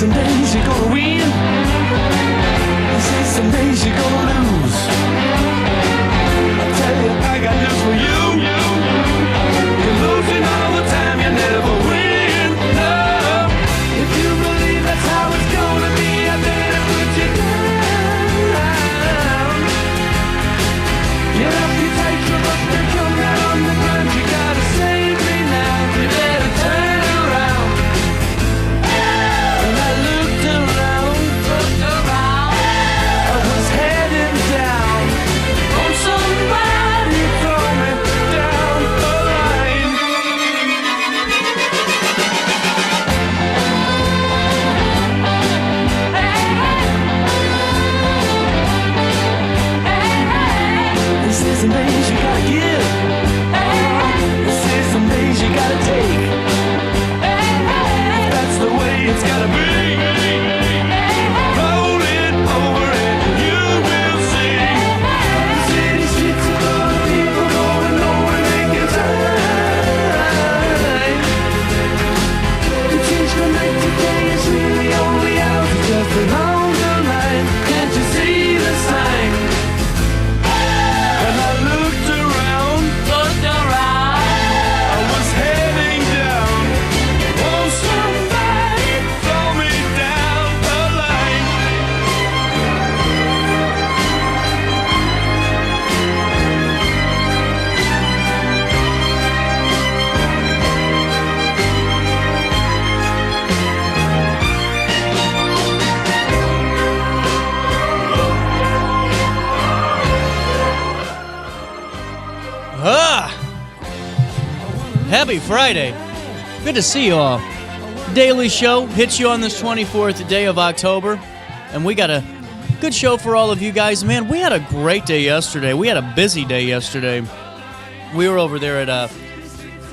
some days you're gonna win. They say some days you're gonna lose. I tell you, I got news for you. You're losing all the time, you never win. No. If you believe that's how it's gonna be, I better put you down. Get up, you take your look and come down on the ground. You gotta save me now. You better turn around. And I looked around. I was heading down. Oh, somebody throw me down the line. This is some days you gotta give. This is some days you gotta take. That's the way it's gotta be. Roll it over and you will see. The city streets are full of people going nowhere, making time. To change from night to day is really only out just a longer line. Can't you see the sign? And I looked around. I was heading down. Oh, somebody throw me down the line. Happy Friday. Good to see you all. Daily show hits you on this 24th day of October, and we got a good show for all of you guys. Man, we had a great day yesterday. We had a busy day yesterday. We were over there at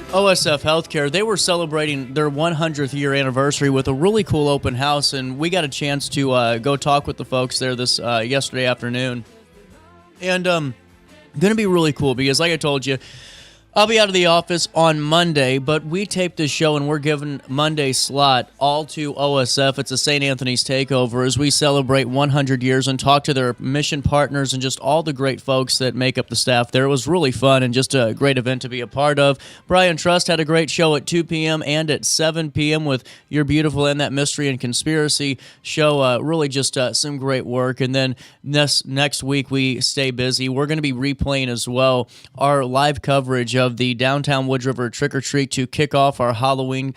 OSF Healthcare. They were celebrating their 100th year anniversary with a really cool open house, and we got a chance to go talk with the folks there this yesterday afternoon. And going to be really cool because, like I told you, I'll be out of the office on Monday, but we taped this show and we're giving Monday's slot all to OSF. It's a St. Anthony's takeover as we celebrate 100 years and talk to their mission partners and just all the great folks that make up the staff there. It was really fun and just a great event to be a part of. Brian Trust had a great show at 2 p.m. and at 7 p.m. with You're Beautiful and That Mystery and Conspiracy show. Really just some great work. And then next week we stay busy. We're going to be replaying as well our live coverage of the downtown Wood River Trick or Treat to kick off our Halloween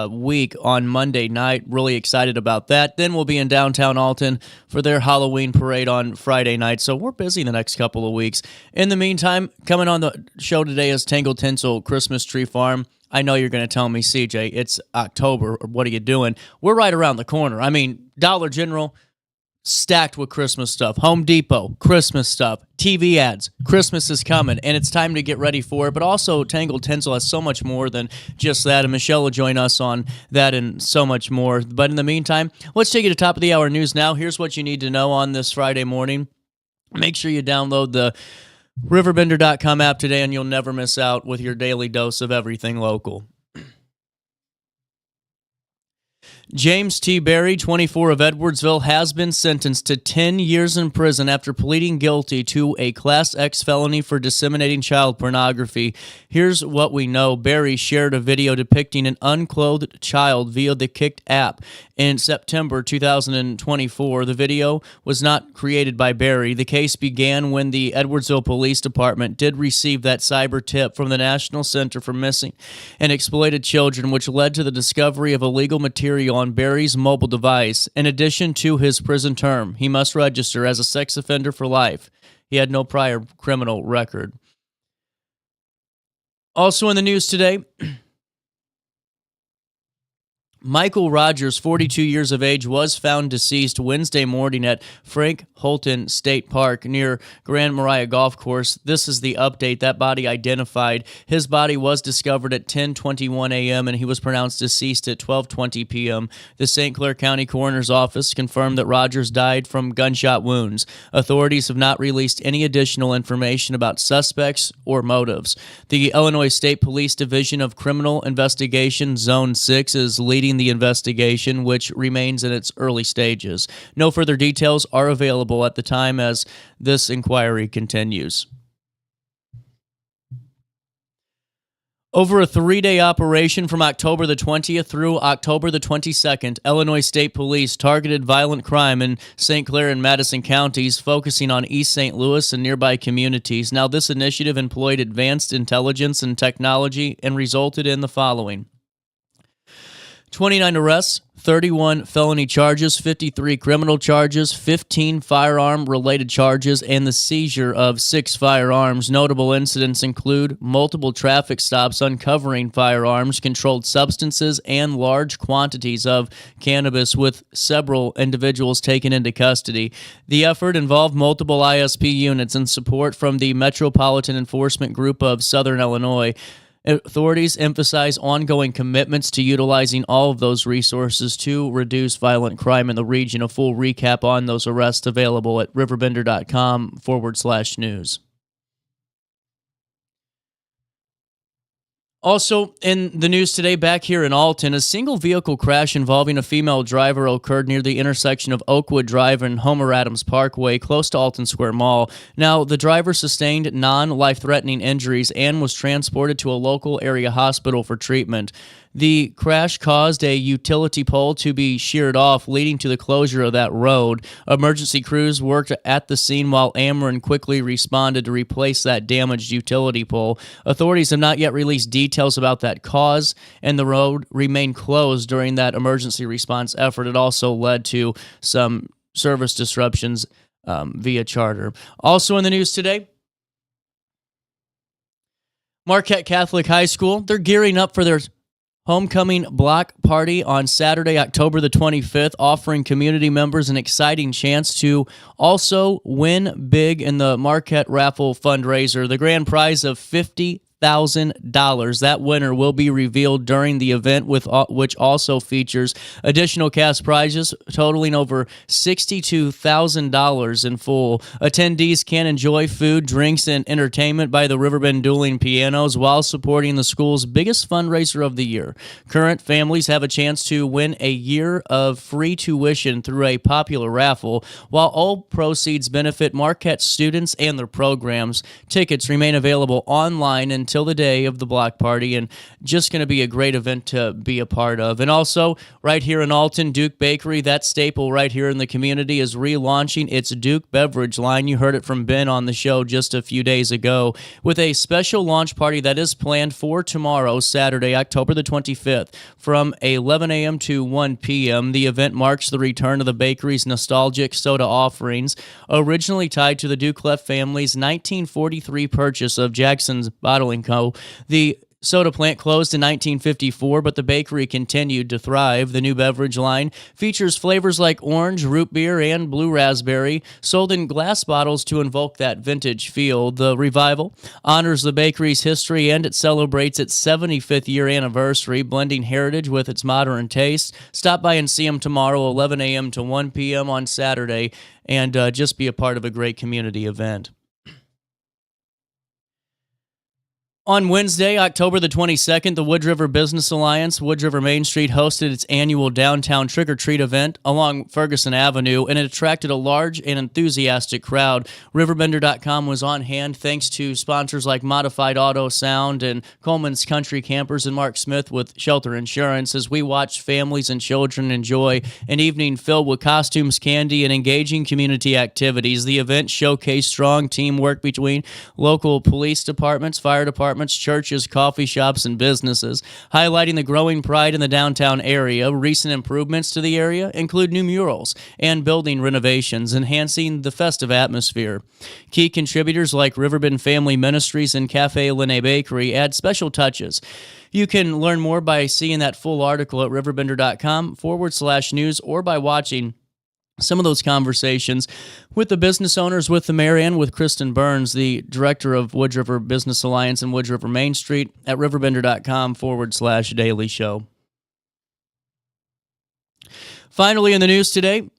week on Monday night. Really excited about that. Then we'll be in downtown Alton for their Halloween parade on Friday night. So we're busy the next couple of weeks. In the meantime, coming on the show today is Tangled Tinsel Christmas Tree Farm. I know you're going to tell me, CJ, it's October. What are you doing? We're right around the corner. I mean, Dollar General, stacked with Christmas stuff. Home Depot, Christmas stuff. TV ads, Christmas is coming, and it's time to get ready for it. But also, Tangled Tinsel has so much more than just that, and Michelle will join us on that and so much more. But in the meantime, let's take you to top of the hour news now. Here's what you need to know on this Friday morning. Make sure you download the RiverBender.com app today, and you'll never miss out with your daily dose of everything local. James T. Berry, 24 of Edwardsville, has been sentenced to 10 years in prison after pleading guilty to a Class X felony for disseminating child pornography. Here's what we know. Berry shared a video depicting an unclothed child via the Kicked app in September 2024. The video was not created by Berry. The case began when the Edwardsville Police Department did receive that cyber tip from the National Center for Missing and Exploited Children, which led to the discovery of illegal material on Berry's mobile device. In addition to his prison term, he must register as a sex offender for life. He had no prior criminal record. Also in the news today, Michael Rogers, 42 years of age, was found deceased Wednesday morning at Frank Holton State Park near Grand Maria Golf Course. This is the update. That body identified. His body was discovered at 10:21 a.m. and he was pronounced deceased at 12:20 p.m. The St. Clair County Coroner's Office confirmed that Rogers died from gunshot wounds. Authorities have not released any additional information about suspects or motives. The Illinois State Police Division of Criminal Investigation Zone 6 is leading leading the investigation, which remains in its early stages. No further details are available at the time as this inquiry continues. Over a 3-day operation from October the 20th through October the 22nd, Illinois State Police targeted violent crime in St. Clair and Madison counties, focusing on East St. Louis and nearby communities. Now, this initiative employed advanced intelligence and technology and resulted in the following: 29 arrests, 31 felony charges, 53 criminal charges, 15 firearm-related charges, and the seizure of 6 firearms. Notable incidents include multiple traffic stops uncovering firearms, controlled substances, and large quantities of cannabis, with several individuals taken into custody. The effort involved multiple ISP units and support from the Metropolitan Enforcement Group of Southern Illinois. Authorities emphasize ongoing commitments to utilizing all of those resources to reduce violent crime in the region. A full recap on those arrests available at RiverBender.com/news. Also, in the news today, back here in Alton, a single vehicle crash involving a female driver occurred near the intersection of Oakwood Drive and Homer Adams Parkway, close to Alton Square Mall. Now, the driver sustained non-life-threatening injuries and was transported to a local area hospital for treatment. The crash caused a utility pole to be sheared off, leading to the closure of that road. Emergency crews worked at the scene while Ameren quickly responded to replace that damaged utility pole. Authorities have not yet released details about that cause, and the road remained closed during that emergency response effort. It also led to some service disruptions via charter. Also in the news today, Marquette Catholic High School, they're gearing up for their homecoming block party on Saturday, October the 25th, offering community members an exciting chance to also win big in the Marquette Raffle fundraiser. The grand prize of $50,000. That winner will be revealed during the event, which also features additional cash prizes totaling over $62,000 in full. Attendees can enjoy food, drinks, and entertainment by the Riverbend Dueling Pianos while supporting the school's biggest fundraiser of the year. Current families have a chance to win a year of free tuition through a popular raffle, while all proceeds benefit Marquette students and their programs. Tickets remain available online until the day of the block party, and just going to be a great event to be a part of. And also, right here in Alton, Duke Bakery, that staple right here in the community, is relaunching its Duke beverage line. You heard it from Ben on the show just a few days ago, with a special launch party that is planned for tomorrow, Saturday, October the 25th, from 11 a.m. to 1 p.m. The event marks the return of the bakery's nostalgic soda offerings, originally tied to the Duke-Leff family's 1943 purchase of Jackson's Bottling Co. The soda plant closed in 1954, but the bakery continued to thrive. The new beverage line features flavors like orange, root beer, and blue raspberry, sold in glass bottles to invoke that vintage feel. The revival honors the bakery's history, and it celebrates its 75th year anniversary, blending heritage with its modern taste. Stop by and see them tomorrow, 11 a.m. to 1 p.m. on Saturday, and just be a part of a great community event. On Wednesday, October the 22nd, the Wood River Business Alliance, Wood River Main Street, hosted its annual downtown trick-or-treat event along Ferguson Avenue, and it attracted a large and enthusiastic crowd. RiverBender.com was on hand thanks to sponsors like Modified Auto Sound and Coleman's Country Campers and Mark Smith with Shelter Insurance, as we watched families and children enjoy an evening filled with costumes, candy, and engaging community activities. The event showcased strong teamwork between local police departments, fire departments, churches, coffee shops, and businesses, highlighting the growing pride in the downtown area. Recent improvements to the area include new murals and building renovations, enhancing the festive atmosphere. Key contributors like Riverbend Family Ministries and Cafe Lene Bakery add special touches. You can learn more by seeing that full article at RiverBender.com/news, or by watching some of those conversations with the business owners, with the mayor, and with Kristen Burns, the director of Wood River Business Alliance and Wood River Main Street, at RiverBender.com/daily show. Finally, in the news today,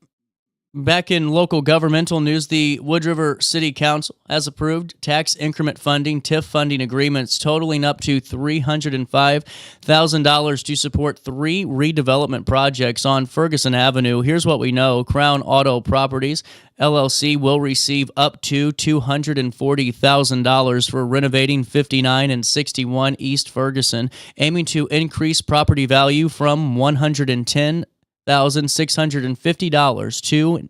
Back in local governmental news, the Wood River City Council has approved tax increment funding, TIF funding agreements totaling up to $305,000 to support 3 redevelopment projects on Ferguson Avenue. Here's what we know. Crown Auto Properties, LLC, will receive up to $240,000 for renovating 59 and 61 East Ferguson, aiming to increase property value from $110,650 to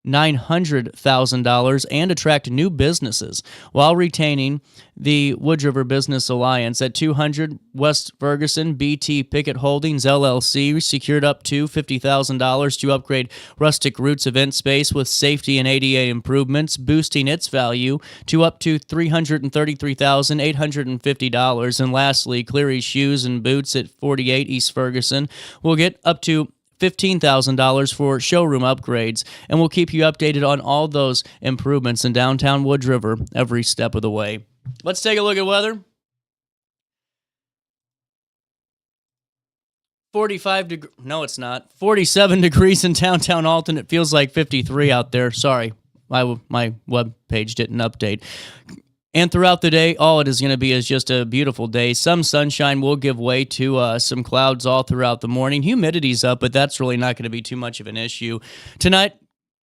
$900,000 and attract new businesses while retaining the Wood River Business Alliance. At 200 West Ferguson, BT Pickett Holdings LLC secured up to $50,000 to upgrade Rustic Roots event space with safety and ADA improvements, boosting its value to up to $333,850. And lastly, Cleary's Shoes and Boots at 48 East Ferguson will get up to $15,000 for showroom upgrades, and we'll keep you updated on all those improvements in downtown Wood River every step of the way. Let's take a look at weather. 47 degrees in downtown Alton. It feels like 53 out there. Sorry, my web page didn't update. And throughout the day, all it is going to be is just a beautiful day. Some sunshine will give way to some clouds all throughout the morning. Humidity's up, but that's really not going to be too much of an issue. Tonight,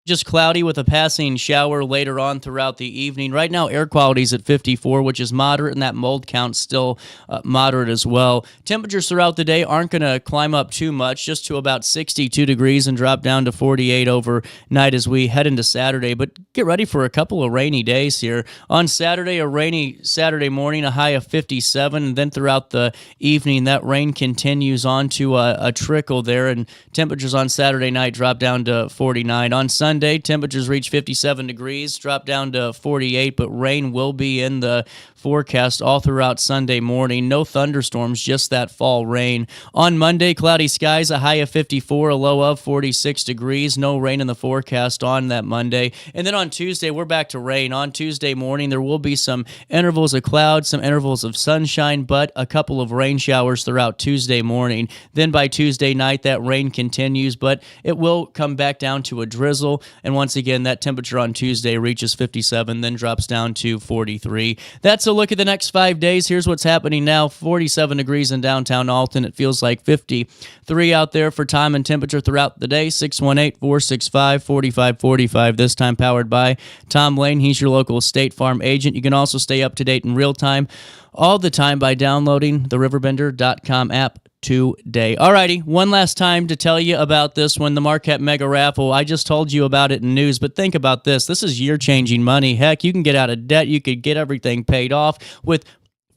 just cloudy with a passing shower later on throughout the evening. Right now, air quality's at 54, which is moderate, and that mold count's still moderate as well. Temperatures throughout the day aren't going to climb up too much, just to about 62 degrees and drop down to 48 overnight as we head into Saturday. But get ready for a couple of rainy days here. On Saturday, a rainy Saturday morning, a high of 57, and then throughout the evening, that rain continues on to a trickle there, and temperatures on Saturday night drop down to 49. On Sunday, temperatures reach 57 degrees, drop down to 48, but rain will be in the forecast all throughout Sunday morning. No thunderstorms, just that fall rain. On Monday, cloudy skies, a high of 54, a low of 46 degrees. No rain in the forecast on that Monday. And then on Tuesday, we're back to rain. On Tuesday morning, there will be some intervals of clouds, some intervals of sunshine, but a couple of rain showers throughout Tuesday morning. Then by Tuesday night, that rain continues, but it will come back down to a drizzle. And once again, that temperature on Tuesday reaches 57, then drops down to 43. That's a look at the next 5 days. Here's what's happening now. 47 degrees in downtown Alton. It feels like 53 out there for time and temperature throughout the day. 618-465-4545. This time powered by Tom Lane. He's your local State Farm agent. You can also stay up to date in real time all the time by downloading the RiverBender.com app today. Alrighty, one last time to tell you about this one, the Marquette Mega Raffle. I just told you about it in news, but think about this. This is year-changing money. Heck, you can get out of debt. You could get everything paid off with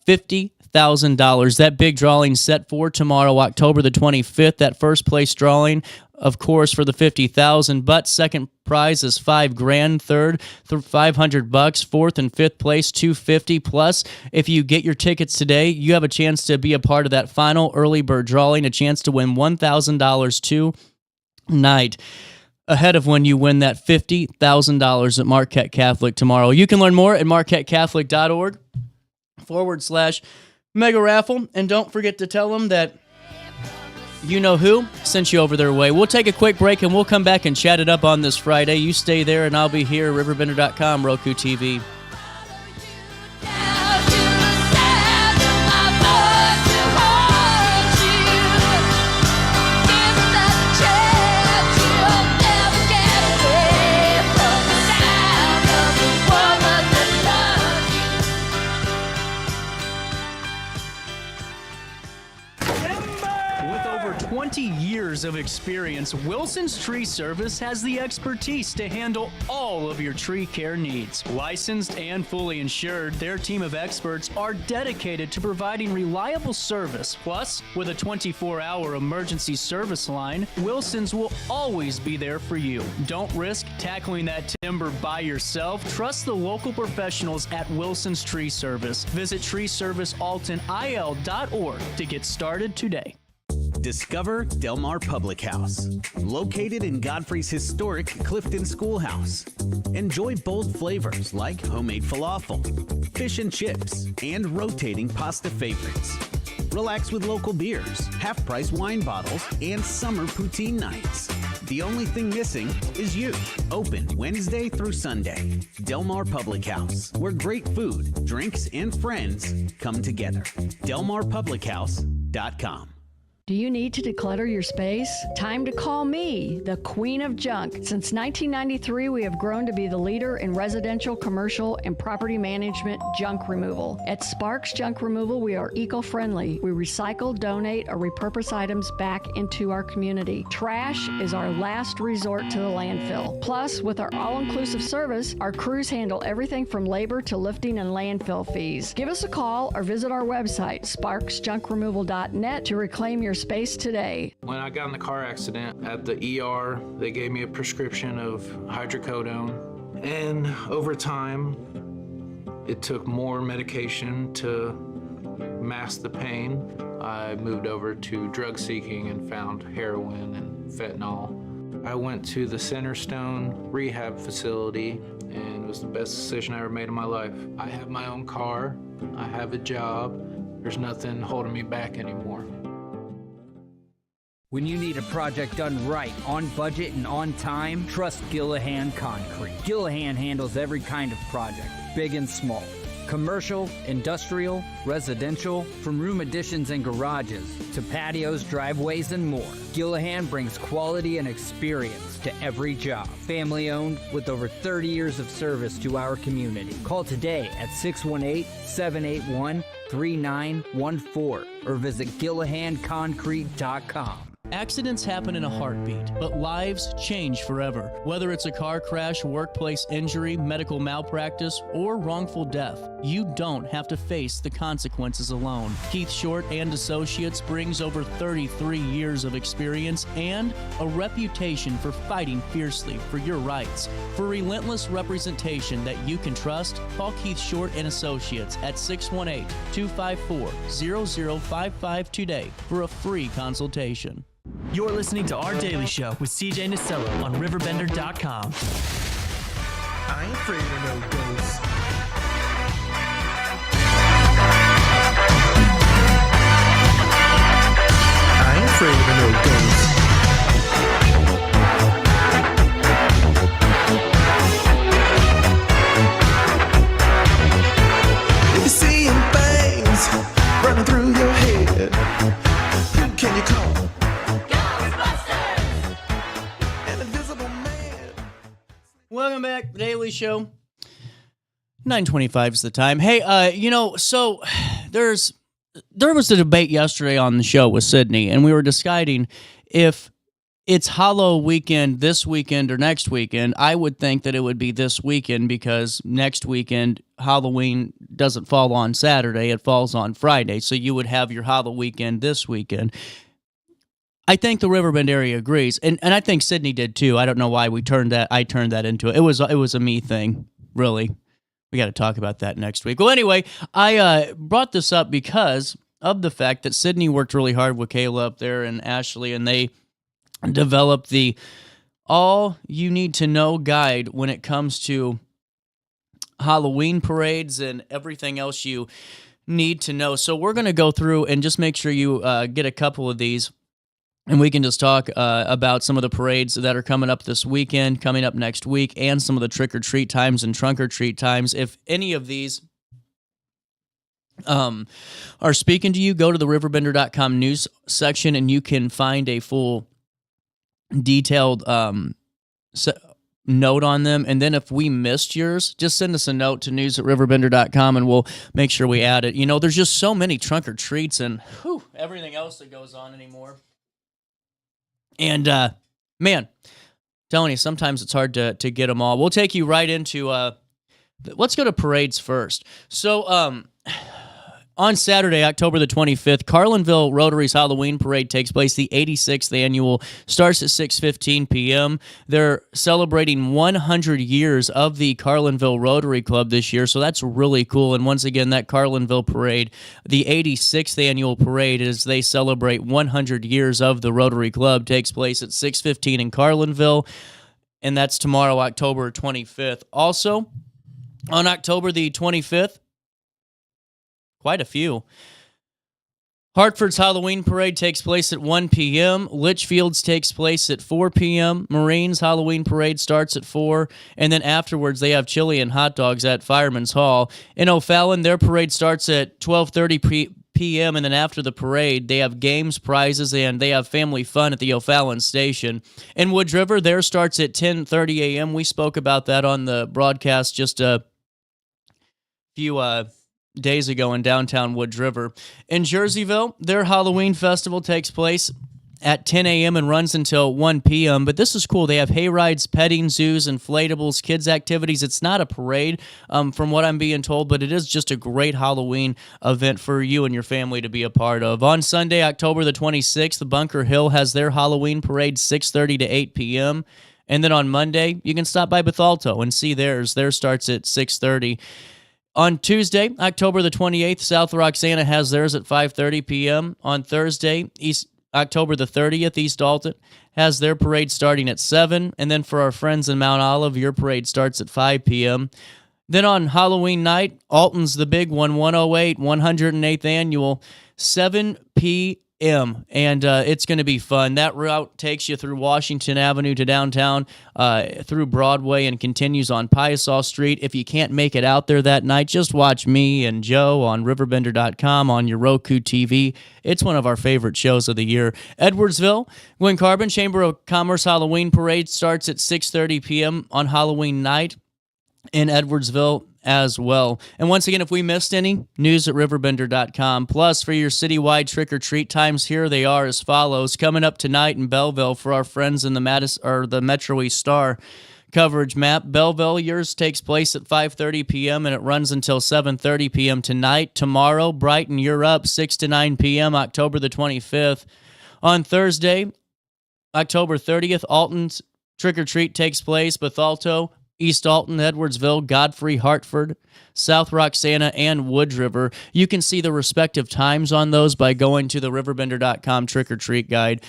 $50,000. That big drawing set for tomorrow, October the 25th. That first place drawing, of course, for the $50,000, but second prize is $5,000, third $500, fourth and fifth place $250. Plus, if you get your tickets today, you have a chance to be a part of that final early bird drawing, a chance to win $1,000 tonight, ahead of when you win that $50,000 at Marquette Catholic tomorrow. You can learn more at marquettecatholic.org/mega raffle, and don't forget to tell them that you know who sent you over their way. We'll take a quick break, and we'll come back and chat it up on this Friday. You stay there, and I'll be here at RiverBender.com, Roku TV. Of experience, Wilson's Tree Service has the expertise to handle all of your tree care needs. Licensed and fully insured, their team of experts are dedicated to providing reliable service. Plus, with a 24-hour emergency service line, Wilson's will always be there for you. Don't risk tackling that timber by yourself. Trust the local professionals at Wilson's Tree Service. Visit treeservicealtonil.org to get started today. Discover Del Mar Public House, located in Godfrey's historic Clifton Schoolhouse. Enjoy bold flavors like homemade falafel, fish and chips, and rotating pasta favorites. Relax with local beers, half-price wine bottles, and summer poutine nights. The only thing missing is you. Open Wednesday through Sunday. Del Mar Public House, where great food, drinks, and friends come together. DelMarPublicHouse.com. Do you need to declutter your space? Time to call me, the Queen of Junk. Since 1993, we have grown to be the leader in residential, commercial, and property management junk removal. At Sparks Junk Removal, we are eco-friendly. We recycle, donate, or repurpose items back into our community. Trash is our last resort to the landfill. Plus, with our all-inclusive service, our crews handle everything from labor to lifting and landfill fees. Give us a call or visit our website, sparksjunkremoval.net, to reclaim your space today. When I got in the car accident at the ER, they gave me a prescription of hydrocodone. And over time, it took more medication to mask the pain. I moved over to drug seeking and found heroin and fentanyl. I went to the Centerstone rehab facility, and it was the best decision I ever made in my life. I have my own car, I have a job, there's nothing holding me back anymore. When you need a project done right, on budget and on time, trust Gillahan Concrete. Gillahan handles every kind of project, big and small. Commercial, industrial, residential, from room additions and garages to patios, driveways, and more. Gillahan brings quality and experience to every job. Family owned with over 30 years of service to our community. Call today at 618-781-3914 or visit GillahanConcrete.com. Accidents happen in a heartbeat, but lives change forever. Whether it's a car crash, workplace injury, medical malpractice, or wrongful death, you don't have to face the consequences alone. Keith Short and Associates brings over 33 years of experience and a reputation for fighting fiercely for your rights. For relentless representation that you can trust, call Keith Short and Associates at 618-254-0055 today for a free consultation. You're listening to Our Daily Show with CJ Nasello on RiverBender.com. I ain't afraid of no ghosts. I ain't afraid of no ghosts. If you're seeing things running through your head, who can you call? Welcome back, The Daily Show. 9:25 is the time. Hey, so there was a debate yesterday on the show with Sydney, and we were deciding if it's Hollow weekend this weekend or next weekend. I would think that it would be this weekend because next weekend, Halloween doesn't fall on Saturday, it falls on Friday. So you would have your Hollow weekend this weekend. I think the Riverbend area agrees, and I think Sydney did too. I don't know why I turned that into it. It was a me thing, really. We got to talk about that next week. Well, anyway, I brought this up because of the fact that Sydney worked really hard with Kayla up there and Ashley, and they developed the All You Need to Know guide when it comes to Halloween parades and everything else you need to know. So we're going to go through and just make sure you get a couple of these. And we can just talk about some of the parades that are coming up this weekend, coming up next week, and some of the trick-or-treat times and trunk-or-treat times. If any of these are speaking to you, go to the RiverBender.com news section, and you can find a full detailed note on them. And then if we missed yours, just send us a note to news@RiverBender.com, and we'll make sure we add it. You know, there's just so many trunk-or-treats and everything else that goes on anymore. And, man, telling you, sometimes it's hard to get them all. We'll take you right into, let's go to parades first. So, on Saturday, October the 25th, Carlinville Rotary's Halloween Parade takes place. The 86th annual starts at 6:15 p.m. They're celebrating 100 years of the Carlinville Rotary Club this year, so that's really cool. And once again, that Carlinville Parade, the 86th annual parade, as they celebrate 100 years of the Rotary Club, takes place at 6:15 in Carlinville, and that's tomorrow, October 25th. Also, on October the 25th, quite a few. Hartford's Halloween Parade takes place at 1 p.m. Litchfield's takes place at 4 p.m. Marine's Halloween Parade starts at 4, and then afterwards they have chili and hot dogs at Fireman's Hall. In O'Fallon, their parade starts at 12:30 p.m., and then after the parade, they have games, prizes, and they have family fun at the O'Fallon station. In Wood River, theirs starts at 10:30 a.m. We spoke about that on the broadcast just a few days ago in downtown Woods River. In Jerseyville, their Halloween festival takes place at 10 a.m. and runs until 1 p.m. But this is cool. They have hay rides, petting zoos, inflatables, kids' activities. It's not a parade, from what I'm being told, but it is just a great Halloween event for you and your family to be a part of. On Sunday, October the 26th, the Bunker Hill has their Halloween parade 6:30 to 8 p.m. And then on Monday, you can stop by Bethalto and see theirs. Theirs starts at 6:30. On Tuesday, October the 28th, South Roxana has theirs at 5:30 p.m. On Thursday, October the 30th, East Alton has their parade starting at 7. And then for our friends in Mount Olive, your parade starts at 5 p.m. Then on Halloween night, Alton's the big one, 108, 108th annual, 7 p.m. And it's going to be fun. That route takes you through Washington Avenue to downtown, through Broadway, and continues on Piasaw Street. If you can't make it out there that night, just watch me and Joe on RiverBender.com on your Roku TV. It's one of our favorite shows of the year. Edwardsville, Gwen Carbon Chamber of Commerce Halloween Parade starts at 6:30 p.m. on Halloween night in Edwardsville as well. And once again, if we missed any, news at RiverBender.com. Plus, for your citywide trick-or-treat times, here they are as follows. Coming up tonight in Belleville for our friends in the Metro East Star coverage map. Belleville, yours takes place at 5:30 p.m. and it runs until 7:30 p.m. tonight. Tomorrow, Brighton, you're up 6 to 9 p.m., October the 25th. On Thursday, October 30th, Alton's trick-or-treat takes place. Bethalto, East Alton, Edwardsville, Godfrey, Hartford, South Roxana, and Wood River. You can see the respective times on those by going to the RiverBender.com trick-or-treat guide.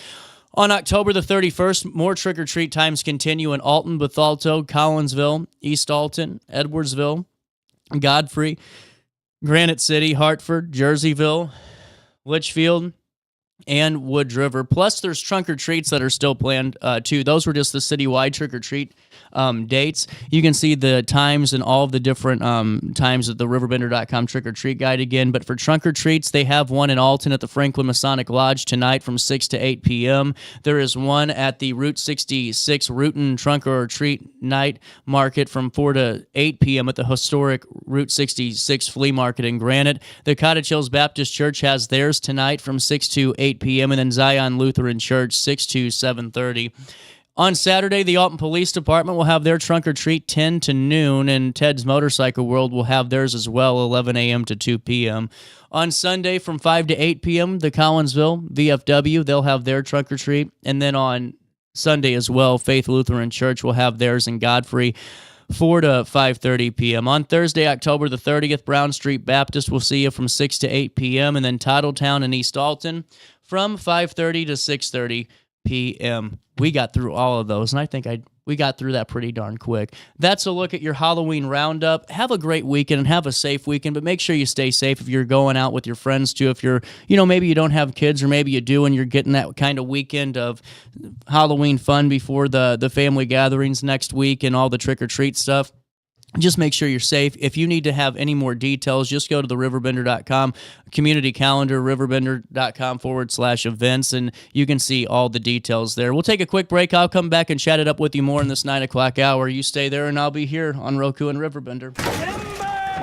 On October the 31st, more trick-or-treat times continue in Alton, Bethalto, Collinsville, East Alton, Edwardsville, Godfrey, Granite City, Hartford, Jerseyville, Litchfield, and Wood River. Plus, there's trunk-or-treats that are still planned, too. Those were just the citywide trick-or-treat dates. You can see the times and all of the different times at the RiverBender.com trick-or-treat guide again. But for trunk-or-treats, they have one in Alton at the Franklin Masonic Lodge tonight from 6 to 8 p.m. There is one at the Route 66 Rootin' Trunk-or-Treat Night Market from 4 to 8 p.m. at the historic Route 66 Flea Market in Granite. The Cottage Hills Baptist Church has theirs tonight from 6 to 8 p.m. and then Zion Lutheran Church 6 to 7:30. On Saturday, the Alton Police Department will have their trunk-or-treat 10 to noon, and Ted's Motorcycle World will have theirs as well, 11 a.m. to 2 p.m. On Sunday, from 5 to 8 p.m., the Collinsville VFW, they'll have their trunk-or-treat. And then on Sunday as well, Faith Lutheran Church will have theirs in Godfrey, 4 to 5:30 p.m. On Thursday, October the 30th, Brown Street Baptist will see you from 6 to 8 p.m., and then Titletown and East Alton from 5:30 to 6:30 p.m. We got through all of those, and I think we got through that pretty darn quick. That's a look at your Halloween roundup. Have a great weekend and have a safe weekend, but make sure you stay safe if you're going out with your friends too. If you're, maybe you don't have kids or maybe you do and you're getting that kind of weekend of Halloween fun before the family gatherings next week and all the trick-or-treat stuff. Just make sure you're safe. If you need to have any more details, just go to the RiverBender.com community calendar, RiverBender.com/events, and you can see all the details there. We'll take a quick break. I'll come back and chat it up with you more in this 9 o'clock hour. You stay there, and I'll be here on Roku and RiverBender.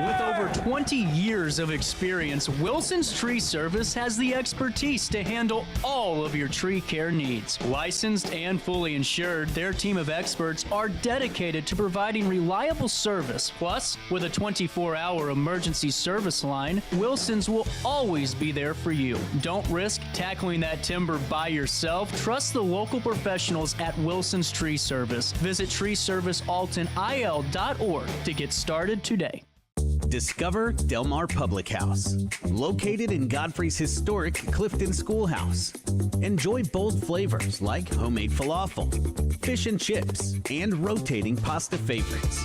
With over 20 years of experience, Wilson's Tree Service has the expertise to handle all of your tree care needs. Licensed and fully insured, their team of experts are dedicated to providing reliable service. Plus, with a 24-hour emergency service line, Wilson's will always be there for you. Don't risk tackling that timber by yourself. Trust the local professionals at Wilson's Tree Service. Visit treeservicealtonil.org to get started today. Discover Del Mar Public House, located in Godfrey's historic Clifton Schoolhouse. Enjoy bold flavors like homemade falafel, fish and chips, and rotating pasta favorites.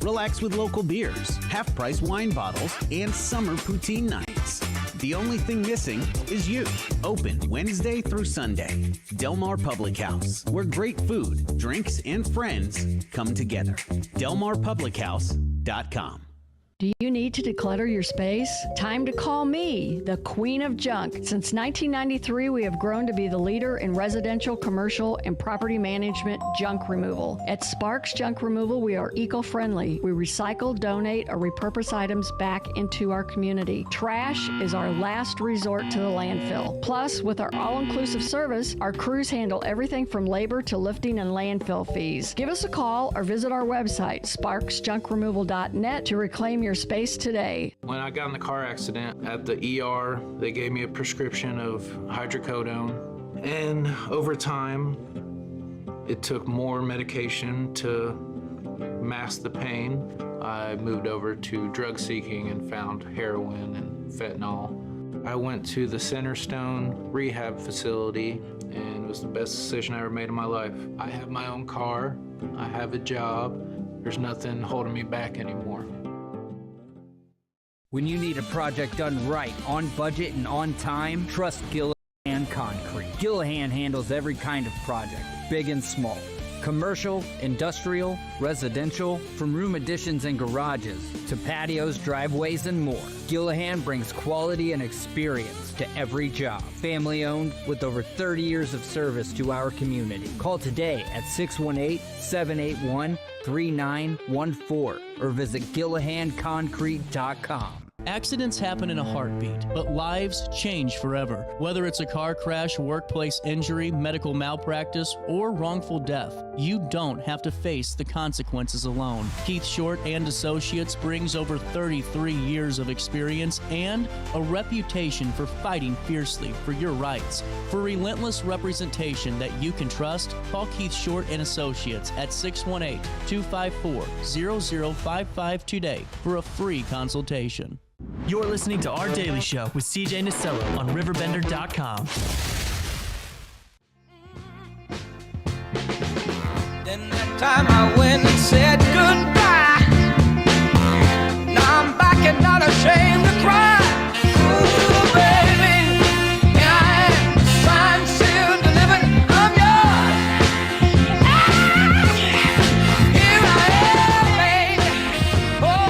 Relax with local beers, half-price wine bottles, and summer poutine nights. The only thing missing is you. Open Wednesday through Sunday. Del Mar Public House, where great food, drinks, and friends come together. DelMarPublicHouse.com. Do you need to declutter your space? Time to call me, the Queen of Junk. Since 1993, we have grown to be the leader in residential, commercial, and property management junk removal. At Sparks Junk Removal, we are eco-friendly. We recycle, donate, or repurpose items back into our community. Trash is our last resort to the landfill. Plus, with our all-inclusive service, our crews handle everything from labor to lifting and landfill fees. Give us a call or visit our website, sparksjunkremoval.net, to reclaim your space today. When I got in the car accident at the ER, they gave me a prescription of hydrocodone. And over time, it took more medication to mask the pain. I moved over to drug seeking and found heroin and fentanyl. I went to the Centerstone rehab facility, and it was the best decision I ever made in my life. I have my own car, I have a job, there's nothing holding me back anymore. When you need a project done right, on budget and on time, trust Gillahan Concrete. Gillahan handles every kind of project, big and small. Commercial, industrial, residential, from room additions and garages to patios, driveways, and more. Gillahan brings quality and experience to every job. Family owned with over 30 years of service to our community. Call today at 618-781-3914 or visit GillahanConcrete.com. Accidents happen in a heartbeat, but lives change forever. Whether it's a car crash, workplace injury, medical malpractice, or wrongful death, you don't have to face the consequences alone. Keith Short and Associates brings over 33 years of experience and a reputation for fighting fiercely for your rights. For relentless representation that you can trust, call Keith Short and Associates at 618-254-0055 today for a free consultation. You're listening to Our Daily Show with CJ Nasello on RiverBender.com. Then that time I went and said goodbye. Now I'm back and not ashamed to cry. Ooh, baby, here I am, signed, sealed, delivered, I'm yours. Here I am, baby. Oh,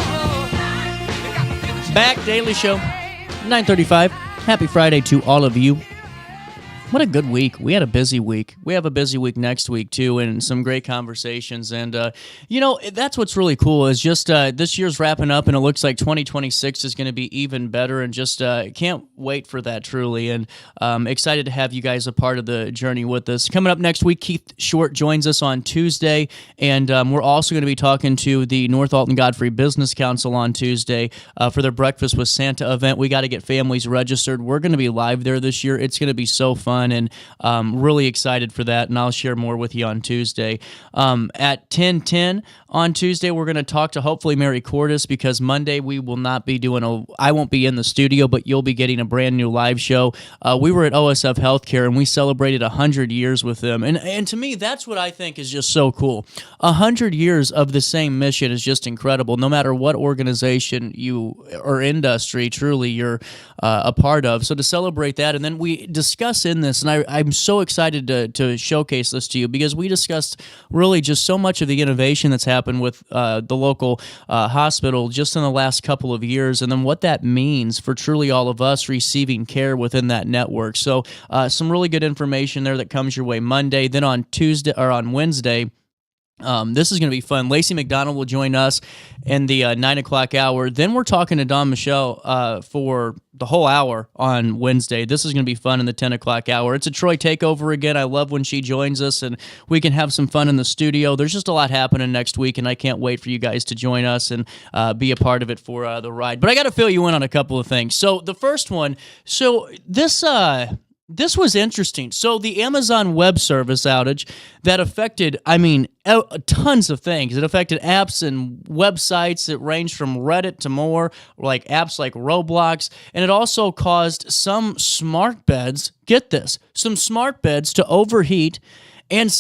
Back, Daily Show, 9:35. Happy Friday to all of you. What a good week. We had a busy week. We have a busy week next week, too, and some great conversations. And, that's what's really cool is just this year's wrapping up, and it looks like 2026 is going to be even better, and just can't wait for that, truly. And excited to have you guys a part of the journey with us. Coming up next week, Keith Short joins us on Tuesday, and we're also going to be talking to the North Alton Godfrey Business Council on Tuesday for their Breakfast with Santa event. We got to get families registered. We're going to be live there this year. It's going to be so fun. And really excited for that, and I'll share more with you on Tuesday. At 10:10 on Tuesday, we're going to talk to hopefully Mary Cordes, because Monday we will not be doing I won't be in the studio, but you'll be getting a brand new live show. We were at OSF Healthcare, and we celebrated 100 years with them, and to me, that's what I think is just so cool. 100 years of the same mission is just incredible, no matter what organization you or industry truly you're a part of. So to celebrate that, and then we discuss in this, and I'm so excited to showcase this to you, because we discussed really just so much of the innovation that's happened with the local hospital just in the last couple of years, and then what that means for truly all of us receiving care within that network. So some really good information there that comes your way Monday. Then on Tuesday or on Wednesday, this is going to be fun. Lacey McDonald will join us in the 9 o'clock hour. Then we're talking to Don Michelle for the whole hour on Wednesday. This is going to be fun in the 10 o'clock hour. It's a Troy takeover again. I love when she joins us, and we can have some fun in the studio. There's just a lot happening next week, and I can't wait for you guys to join us and be a part of it for the ride. But I got to fill you in on a couple of things. So the first one, this was interesting. So the Amazon Web Service outage that affected, tons of things. It affected apps and websites. It ranged from Reddit to more, like apps like Roblox. And it also caused some smart beds, get this, some smart beds to overheat, and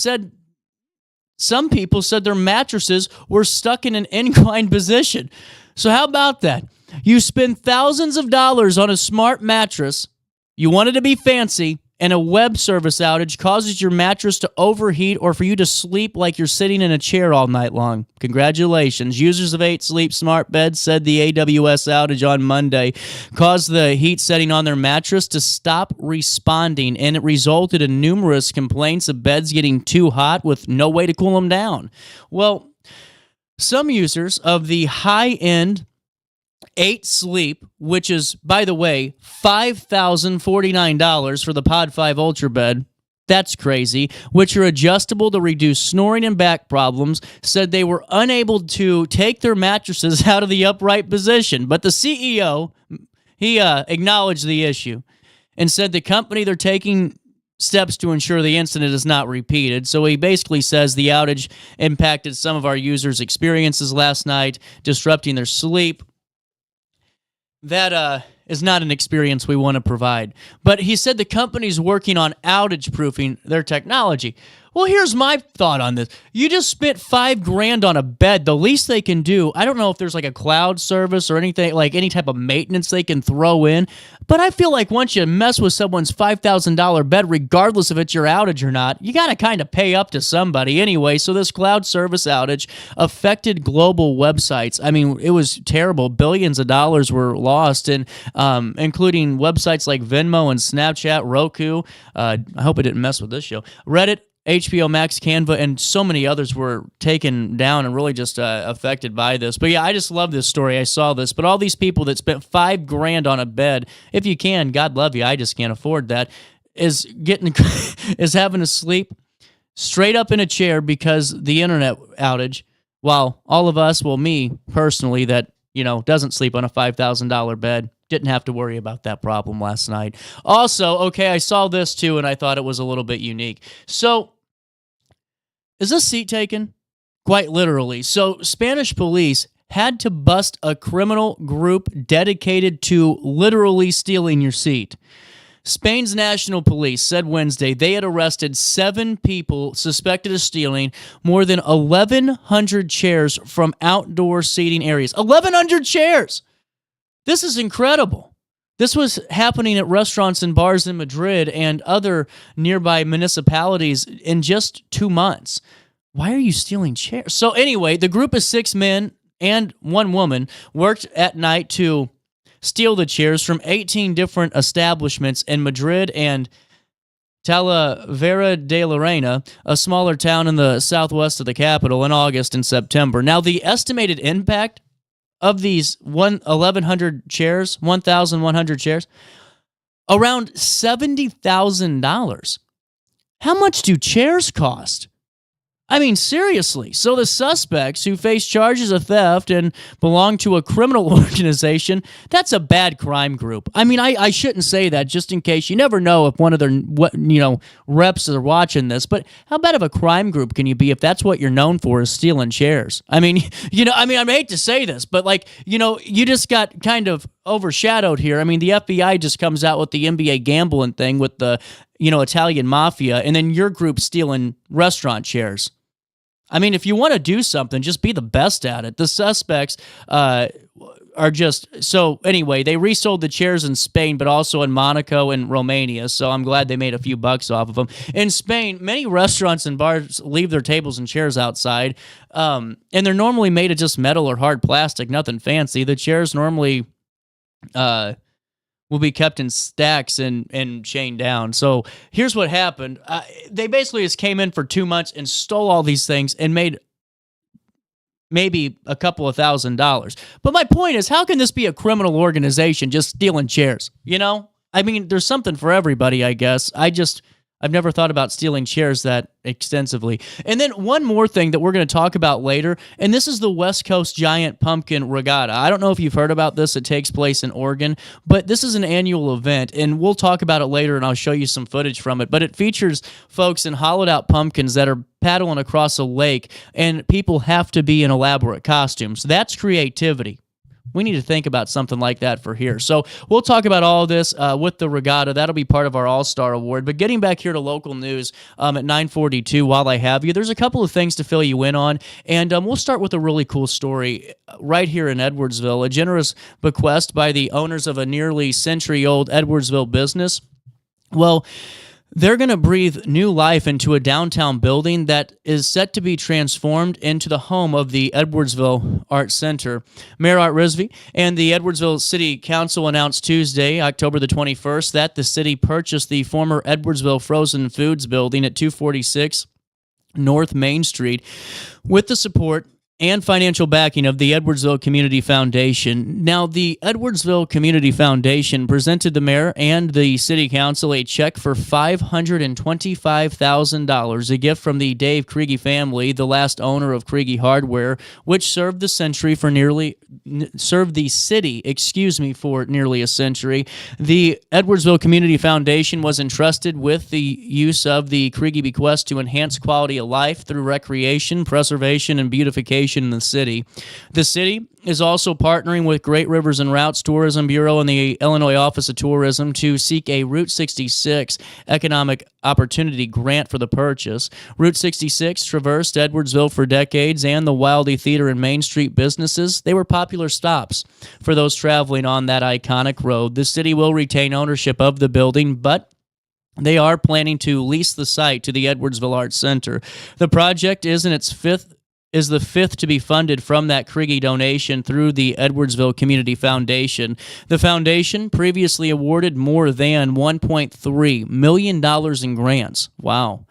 some people said their mattresses were stuck in an inclined position. So how about that? You spend thousands of dollars on a smart mattress. You want it to be fancy, and a web service outage causes your mattress to overheat or for you to sleep like you're sitting in a chair all night long. Congratulations. Users of 8 Sleep Smart Beds said the AWS outage on Monday caused the heat setting on their mattress to stop responding, and it resulted in numerous complaints of beds getting too hot with no way to cool them down. Well, some users of the high-end 8 Sleep, which is, by the way, $5,049 for the Pod 5 Ultra bed. That's crazy. Which are adjustable to reduce snoring and back problems, said they were unable to take their mattresses out of the upright position. But the CEO, he acknowledged the issue and said the company, they're taking steps to ensure the incident is not repeated. So he basically says the outage impacted some of our users' experiences last night, disrupting their sleep. That is not an experience we want to provide. But he said the company's working on outage-proofing their technology. Well, here's my thought on this. You just spent $5,000 on a bed. The least they can do, I don't know if there's like a cloud service or anything, like any type of maintenance they can throw in, but I feel like once you mess with someone's $5,000 bed, regardless if it's your outage or not, you got to kind of pay up to somebody anyway. So this cloud service outage affected global websites. I mean, it was terrible. Billions of dollars were lost, and including websites like Venmo and Snapchat, Roku. I hope it didn't mess with this show. Reddit, HBO Max, Canva, and so many others were taken down and really just affected by this. But yeah, I just love this story. I saw this. But all these people that spent $5,000 on a bed, if you can, God love you, I just can't afford that, is having to sleep straight up in a chair because the internet outage, while all of us, well, me personally, that doesn't sleep on a $5,000 bed, didn't have to worry about that problem last night. Also, okay, I saw this too, and I thought it was a little bit unique. So, is this seat taken? Quite literally. So, Spanish police had to bust a criminal group dedicated to literally stealing your seat. Spain's national police said Wednesday they had arrested 7 people suspected of stealing more than 1,100 chairs from outdoor seating areas. 1,100 chairs! This is incredible. This was happening at restaurants and bars in Madrid and other nearby municipalities in just 2 months. Why are you stealing chairs? So anyway, the group of 6 men and 1 woman worked at night to steal the chairs from 18 different establishments in Madrid and Talavera de la Reina, a smaller town in the southwest of the capital, in August and September. Now, the estimated impact of these 1,100 chairs, 1,100 chairs, around $70,000. How much do chairs cost? I mean, seriously. So the suspects who face charges of theft and belong to a criminal organization, that's a bad crime group. I mean, I shouldn't say that just in case. You never know if one of their reps are watching this. But how bad of a crime group can you be if that's what you're known for, is stealing chairs? I mean, I hate to say this, but you just got kind of overshadowed here. I mean, the FBI just comes out with the NBA gambling thing with the Italian mafia, and then your group stealing restaurant chairs. I mean, if you want to do something, just be the best at it. The suspects are just... So anyway, they resold the chairs in Spain, but also in Monaco and Romania, so I'm glad they made a few bucks off of them. In Spain, many restaurants and bars leave their tables and chairs outside, and they're normally made of just metal or hard plastic, nothing fancy. The chairs normally... will be kept in stacks and chained down. So here's what happened. They basically just came in for 2 months and stole all these things and made maybe a couple of $1,000s. But my point is, how can this be a criminal organization just stealing chairs? I mean, there's something for everybody, I guess. I've never thought about stealing chairs that extensively. And then one more thing that we're going to talk about later, and this is the West Coast Giant Pumpkin Regatta. I don't know if you've heard about this. It takes place in Oregon, but this is an annual event, and we'll talk about it later, and I'll show you some footage from it. But it features folks in hollowed-out pumpkins that are paddling across a lake, and people have to be in elaborate costumes. That's creativity. We need to think about something like that for here. So we'll talk about all of this with the regatta. That'll be part of our All-Star Award. But getting back here to local news at 9:42 while I have you, there's a couple of things to fill you in on. And we'll start with a really cool story right here in Edwardsville, a generous bequest by the owners of a nearly century-old Edwardsville business. Well, they're going to breathe new life into a downtown building that is set to be transformed into the home of the Edwardsville Art Center. Mayor Art Risby and the Edwardsville City Council announced Tuesday, October the 21st, that the city purchased the former Edwardsville Frozen Foods building at 246 North Main Street with the support and financial backing of the Edwardsville Community Foundation. Now, the Edwardsville Community Foundation presented the mayor and the city council a check for $525,000, a gift from the Dave Kriege family, the last owner of Kriege Hardware, which served the city for nearly a century. The Edwardsville Community Foundation was entrusted with the use of the Kriege bequest to enhance quality of life through recreation, preservation, and beautification in the city. The city is also partnering with Great Rivers and Routes Tourism Bureau and the Illinois Office of Tourism to seek a Route 66 Economic Opportunity Grant for the purchase. Route 66 traversed Edwardsville for decades, and the Wildy Theater and Main Street businesses, they were popular stops for those traveling on that iconic road. The city will retain ownership of the building, but they are planning to lease the site to the Edwardsville Arts Center. The project is the fifth to be funded from that Kriege donation through the Edwardsville Community Foundation. The foundation previously awarded more than $1.3 million in grants. Wow.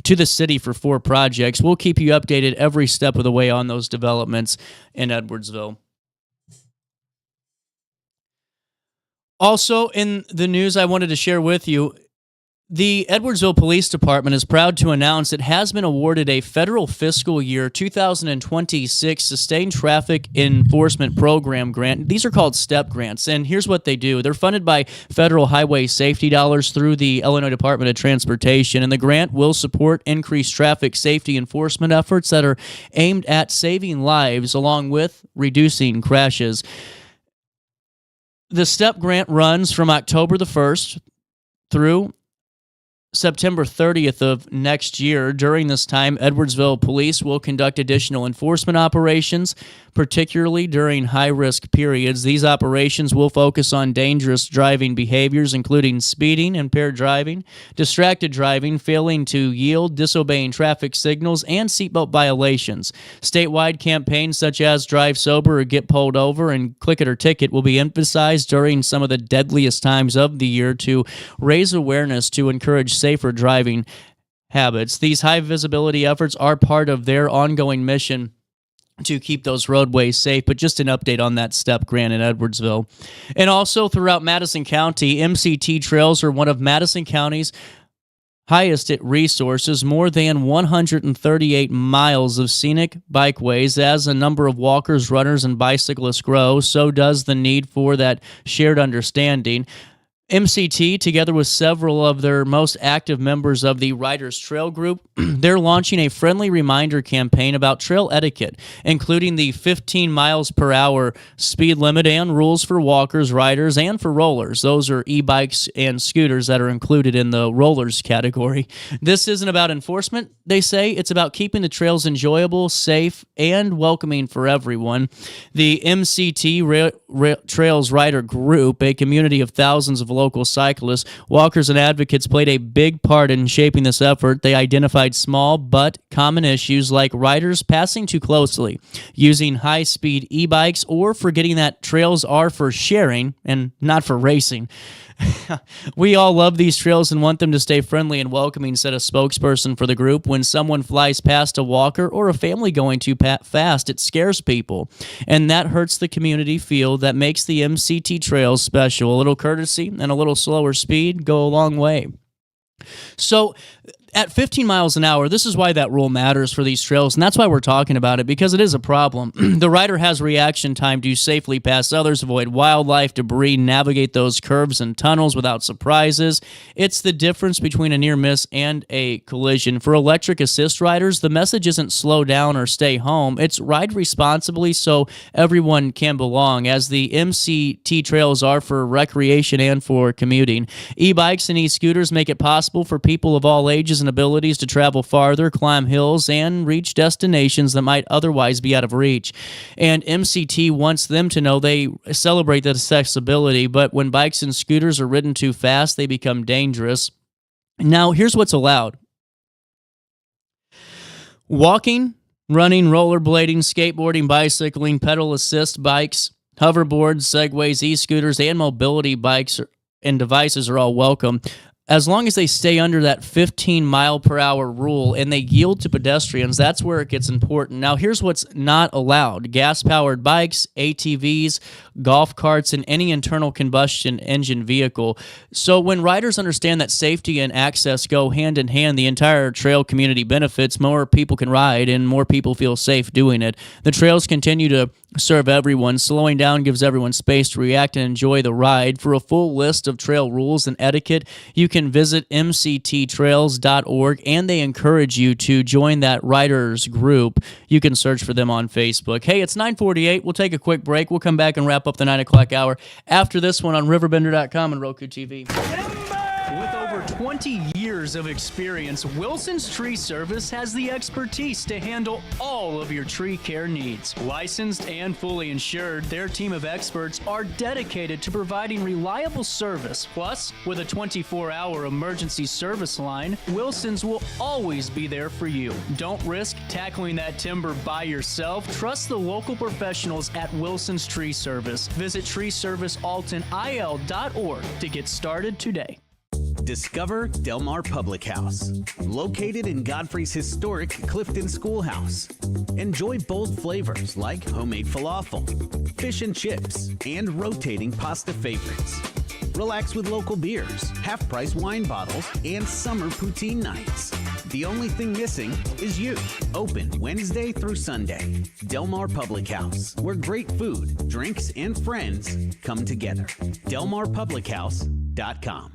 To the city for 4 projects. We'll keep you updated every step of the way on those developments in Edwardsville. Also, in the news I wanted to share with you, the Edwardsville Police Department is proud to announce it has been awarded a federal fiscal year 2026 Sustained Traffic Enforcement Program grant. These are called STEP grants, and here's what they do. They're funded by federal highway safety dollars through the Illinois Department of Transportation, and the grant will support increased traffic safety enforcement efforts that are aimed at saving lives along with reducing crashes. The STEP grant runs from October the 1st through September 30th of next year. During this time, Edwardsville Police will conduct additional enforcement operations, particularly during high-risk periods. These operations will focus on dangerous driving behaviors, including speeding, impaired driving, distracted driving, failing to yield, disobeying traffic signals, and seatbelt violations. Statewide campaigns such as Drive Sober or Get Pulled Over and Click It or Ticket will be emphasized during some of the deadliest times of the year to raise awareness to encourage safer driving habits. These high-visibility efforts are part of their ongoing mission to keep those roadways safe, but just an update on that STEP grant in Edwardsville. And also throughout Madison County, MCT trails are one of Madison County's highest resources, more than 138 miles of scenic bikeways. As a number of walkers, runners, and bicyclists grow, so does the need for that shared understanding. MCT, together with several of their most active members of the Riders Trail Group, they're launching a friendly reminder campaign about trail etiquette, including the 15 miles per hour speed limit and rules for walkers, riders, and for rollers. Those are e-bikes and scooters that are included in the rollers category. This isn't about enforcement, they say. It's about keeping the trails enjoyable, safe, and welcoming for everyone. The MCT Trails Rider Group, a community of thousands of local cyclists, walkers, and advocates, played a big part in shaping this effort. They identified small but common issues like riders passing too closely, using high-speed e-bikes, or forgetting that trails are for sharing and not for racing. We all love these trails and want them to stay friendly and welcoming, said a spokesperson for the group. When someone flies past a walker or a family going too fast, it scares people, and that hurts the community feel that makes the MCT trails special. A little courtesy and a little slower speed go a long way. So at 15 miles an hour, this is why that rule matters for these trails, and that's why we're talking about it, because it is a problem. The rider has reaction time to safely pass others, avoid wildlife, debris, navigate those curves and tunnels without surprises. It's the difference between a near miss and a collision. For electric assist riders, the message isn't slow down or stay home. It's ride responsibly so everyone can belong, as the MCT trails are for recreation and for commuting. E-bikes and e-scooters make it possible for people of all ages and abilities to travel farther, climb hills, and reach destinations that might otherwise be out of reach. And MCT wants them to know they celebrate that accessibility, but when bikes and scooters are ridden too fast, they become dangerous. Now, here's what's allowed. Walking, running, rollerblading, skateboarding, bicycling, pedal assist bikes, hoverboards, segways, e-scooters, and mobility bikes and devices are all welcome, as long as they stay under that 15 mile per hour rule and they yield to pedestrians. That's where it gets important. Now, here's what's not allowed. Gas-powered bikes, ATVs, golf carts, and any internal combustion engine vehicle. So when riders understand that safety and access go hand in hand, the entire trail community benefits. More people can ride and more people feel safe doing it. The trails continue to serve everyone. Slowing down gives everyone space to react and enjoy the ride. For a full list of trail rules and etiquette, you can visit mcttrails.org, and they encourage you to join that riders group. You can search for them on Facebook. Hey, it's 9:48. We'll take a quick break. We'll come back and wrap up the 9 o'clock hour after this one on RiverBender.com and Roku TV. With over 20 years of experience, Wilson's Tree Service has the expertise to handle all of your tree care needs. Licensed and fully insured, their team of experts are dedicated to providing reliable service. Plus, with a 24-hour emergency service line, Wilson's will always be there for you. Don't risk tackling that timber by yourself. Trust the local professionals at Wilson's Tree Service. Visit treeservicealtonil.org to get started today. Discover Del Mar Public House, located in Godfrey's historic Clifton Schoolhouse. Enjoy bold flavors like homemade falafel, fish and chips, and rotating pasta favorites. Relax with local beers, half-price wine bottles, and summer poutine nights. The only thing missing is you. Open Wednesday through Sunday. Del Mar Public House, where great food, drinks, and friends come together. DelMarPublicHouse.com.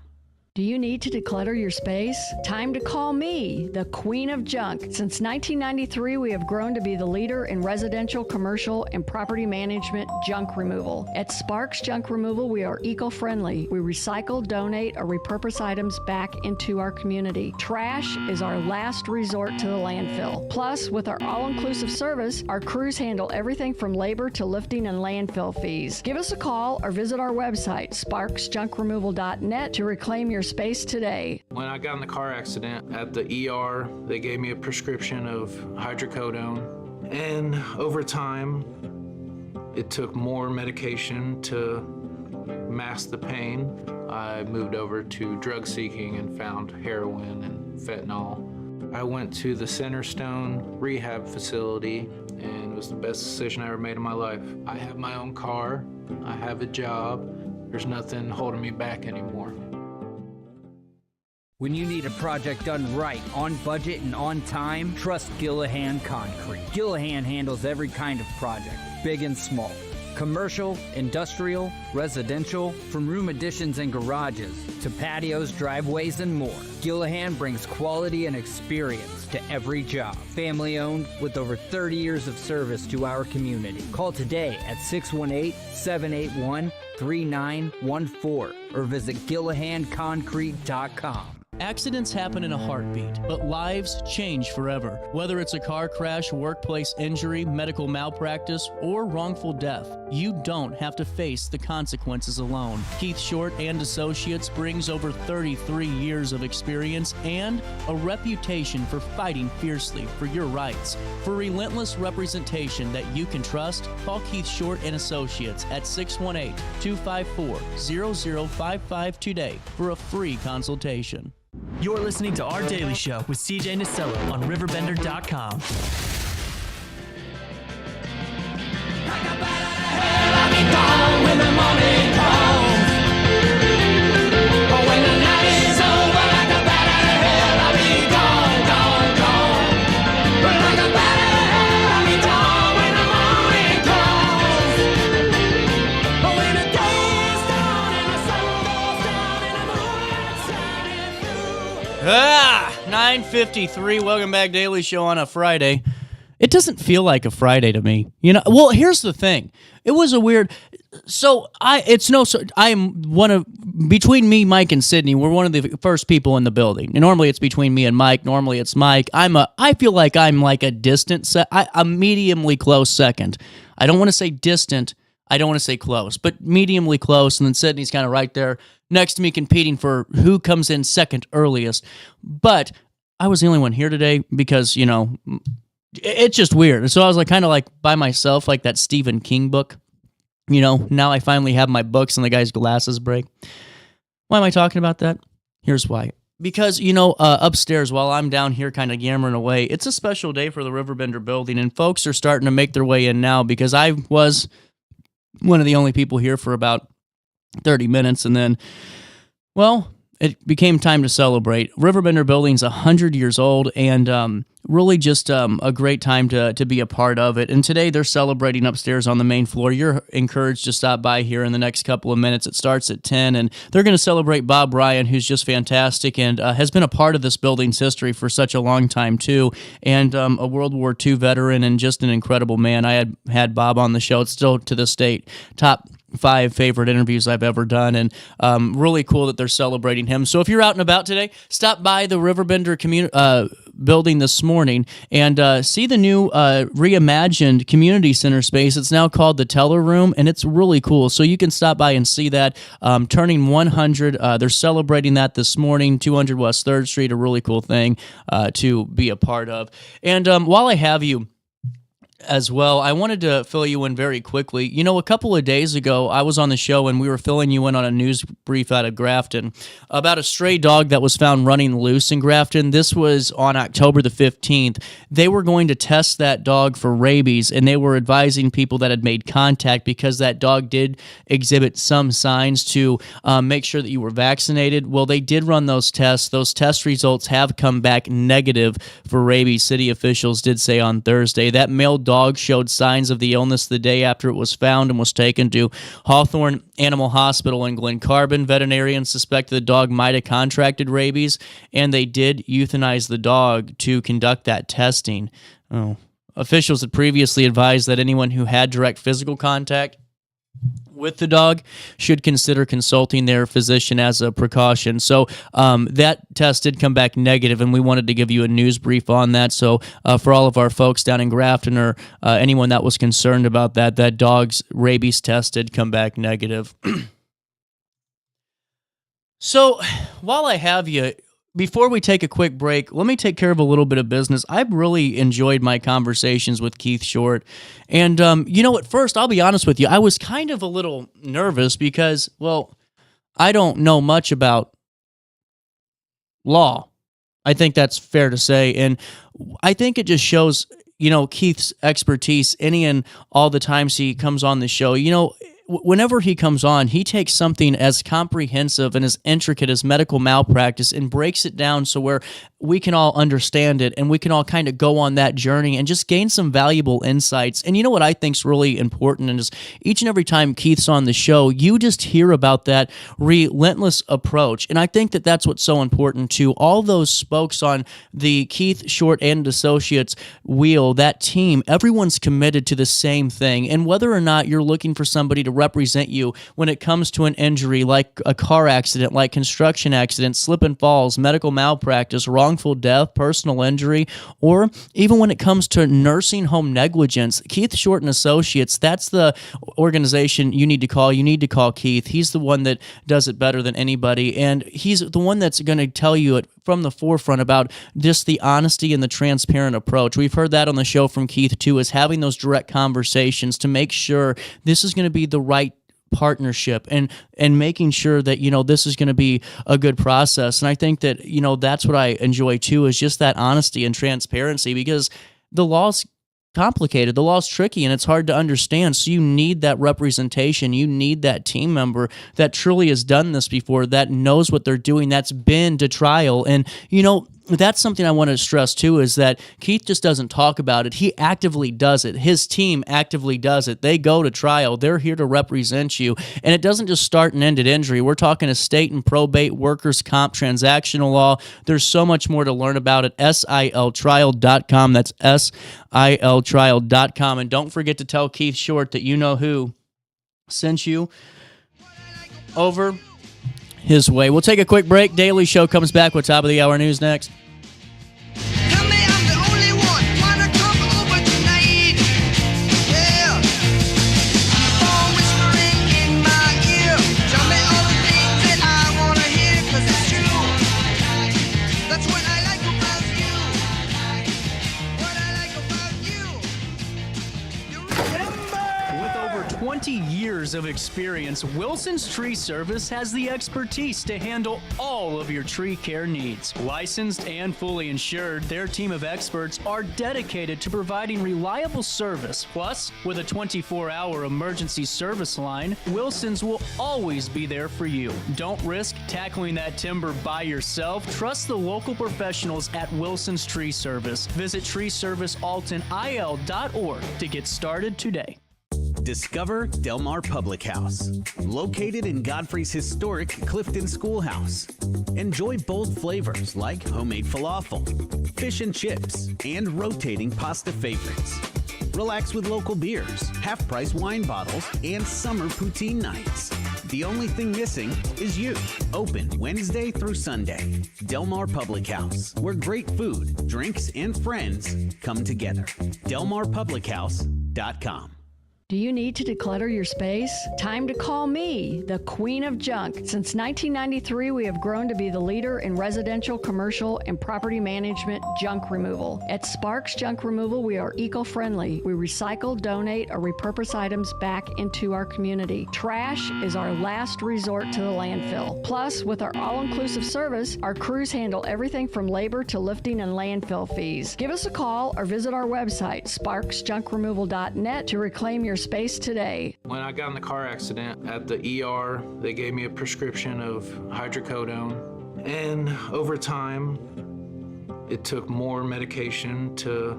Do you need to declutter your space? Time to call me, the Queen of Junk. Since 1993, we have grown to be the leader in residential, commercial, and property management junk removal. At Sparks Junk Removal, we are eco-friendly. We recycle, donate, or repurpose items back into our community. Trash is our last resort to the landfill. Plus, with our all-inclusive service, our crews handle everything from labor to lifting and landfill fees. Give us a call or visit our website, sparksjunkremoval.net, to reclaim your space today. When I got in the car accident at the ER, they gave me a prescription of hydrocodone. And over time, it took more medication to mask the pain. I moved over to drug seeking and found heroin and fentanyl. I went to the Centerstone rehab facility, and it was the best decision I ever made in my life. I have my own car, I have a job, there's nothing holding me back anymore. When you need a project done right, on budget and on time, trust Gillahan Concrete. Gillahan handles every kind of project, big and small. Commercial, industrial, residential, from room additions and garages to patios, driveways, and more. Gillahan brings quality and experience to every job. Family owned with over 30 years of service to our community. Call today at 618-781-3914 or visit GillahanConcrete.com. Accidents happen in a heartbeat, but lives change forever. Whether it's a car crash, workplace injury, medical malpractice, or wrongful death, you don't have to face the consequences alone. Keith Short and Associates brings over 33 years of experience and a reputation for fighting fiercely for your rights. For relentless representation that you can trust, call Keith Short and Associates at 618-254-0055 today for a free consultation. You're listening to Our Daily Show with CJ Nasello on RiverBender.com. When the night is over, like a bat out of hell, I'll be gone. 9:53. Welcome back, Daily Show on a Friday. It doesn't feel like a Friday to me. You know, well, here's the thing. It was a weird. So I'm one of, between me, Mike, and Sydney, we're one of the first people in the building. And normally it's between me and Mike. Normally it's Mike. I feel like I'm like a distant a mediumly close second. I don't want to say distant. I don't want to say close, but mediumly close. And then Sydney's kind of right there next to me, competing for who comes in second earliest. But I was the only one here today because, you know, it's just weird. So I was like kind of like by myself, like that Stephen King book. You know, now I finally have my books and the guy's glasses break. Why am I talking about that? Here's why. Because, you know, upstairs while I'm down here kind of yammering away, it's a special day for the Riverbender building, and folks are starting to make their way in now because I was one of the only people here for about 30 minutes, and then, well, it became time to celebrate. Riverbender building's 100 years old, and really just a great time to be a part of it. And today they're celebrating upstairs on the main floor. You're encouraged to stop by here in the next couple of minutes. It starts at 10, and they're going to celebrate Bob Ryan, who's just fantastic and has been a part of this building's history for such a long time, too, and a World War II veteran and just an incredible man. I had Bob on the show. It's still, to this date, top 5 favorite interviews I've ever done, and really cool that they're celebrating him. So if you're out and about today, stop by the Riverbender building this morning and see the new reimagined community center space. It's now called the Teller Room, and it's really cool. So you can stop by and see that. Turning 100, they're celebrating that this morning, 200 West 3rd Street, a really cool thing to be a part of. And while I have you as well, I wanted to fill you in very quickly. You know, a couple of days ago, I was on the show and we were filling you in on a news brief out of Grafton about a stray dog that was found running loose in Grafton. This was on October the 15th. They were going to test that dog for rabies, and they were advising people that had made contact because that dog did exhibit some signs to make sure that you were vaccinated. Well, they did run those tests. Those test results have come back negative for rabies, city officials did say on Thursday. That male dog showed signs of the illness the day after it was found and was taken to Hawthorne Animal Hospital in Glen Carbon. Veterinarians suspected the dog might have contracted rabies, and they did euthanize the dog to conduct that testing. Officials had previously advised that anyone who had direct physical contact with the dog should consider consulting their physician as a precaution. So that test did come back negative, and we wanted to give you a news brief on that. So for all of our folks down in Grafton or anyone that was concerned about that, that dog's rabies test did come back negative. So while I have you, before we take a quick break, let me take care of a little bit of business. I've really enjoyed my conversations with Keith Short. And, you know, at first, I'll be honest with you, I was kind of a little nervous because, well, I don't know much about law. I think that's fair to say. And I think it just shows, you know, Keith's expertise any and all the times he comes on the show. You know, whenever he comes on, he takes something as comprehensive and as intricate as medical malpractice and breaks it down so where we can all understand it and we can all kind of go on that journey and just gain some valuable insights. And you know what I think is really important, and is each and every time Keith's on the show, you just hear about that relentless approach. And I think that that's what's so important to all those spokes on the Keith Short and Associates wheel, that team. Everyone's committed to the same thing. And whether or not you're looking for somebody to represent you when it comes to an injury like a car accident, like construction accidents, slip and falls, medical malpractice, wrongful death, personal injury, or even when it comes to nursing home negligence, Keith Short and Associates, that's the organization you need to call. You need to call Keith. He's the one that does it better than anybody, and he's the one that's going to tell you it from the forefront about just the honesty and the transparent approach. We've heard that on the show from Keith too, is having those direct conversations to make sure this is going to be the right partnership and making sure that, you know, this is going to be a good process. And I think that, you know, that's what I enjoy too, is just that honesty and transparency, because the law's complicated, the law's tricky, and it's hard to understand. So you need that representation. You need that team member that truly has done this before, that knows what they're doing, that's been to trial. And, you know, that's something I want to stress too, is that Keith just doesn't talk about it. He actively does it. His team actively does it. They go to trial. They're here to represent you. And it doesn't just start and end at injury. We're talking estate and probate, workers' comp, transactional law. There's so much more to learn about at siltrial.com. That's siltrial.com. And don't forget to tell Keith Short that you know who sent you over his way. We'll take a quick break. Daily Show comes back with top of the hour news next. Tell me I'm the only one. Wanna come over tonight? Yeah. Phone whispering in my ear. Tell me all the things that I wanna hear, 'cause it's true. That's what I like about you. What I like about you. With over 20 years of experience, Wilson's Tree Service has the expertise to handle all of your tree care needs. Licensed and fully insured, their team of experts are dedicated to providing reliable service. Plus, with a 24-hour emergency service line, Wilson's will always be there for you. Don't risk tackling that timber by yourself. Trust the local professionals at Wilson's Tree Service. Visit treeservicealtonil.org to get started today. Discover Del Mar Public House, located in Godfrey's historic Clifton Schoolhouse. Enjoy bold flavors like homemade falafel, fish and chips, and rotating pasta favorites. Relax with local beers, half-price wine bottles, and summer poutine nights. The only thing missing is you. Open Wednesday through Sunday. Del Mar Public House, where great food, drinks, and friends come together. DelMarPublicHouse.com. Do you need to declutter your space? Time to call me, the Queen of Junk. Since 1993, we have grown to be the leader in residential, commercial, and property management junk removal. At Sparks Junk Removal, we are eco-friendly. We recycle, donate, or repurpose items back into our community. Trash is our last resort to the landfill. Plus, with our all-inclusive service, our crews handle everything from labor to lifting and landfill fees. Give us a call or visit our website, sparksjunkremoval.net, to reclaim your space today. When I got in the car accident at the ER, they gave me a prescription of hydrocodone. And over time, it took more medication to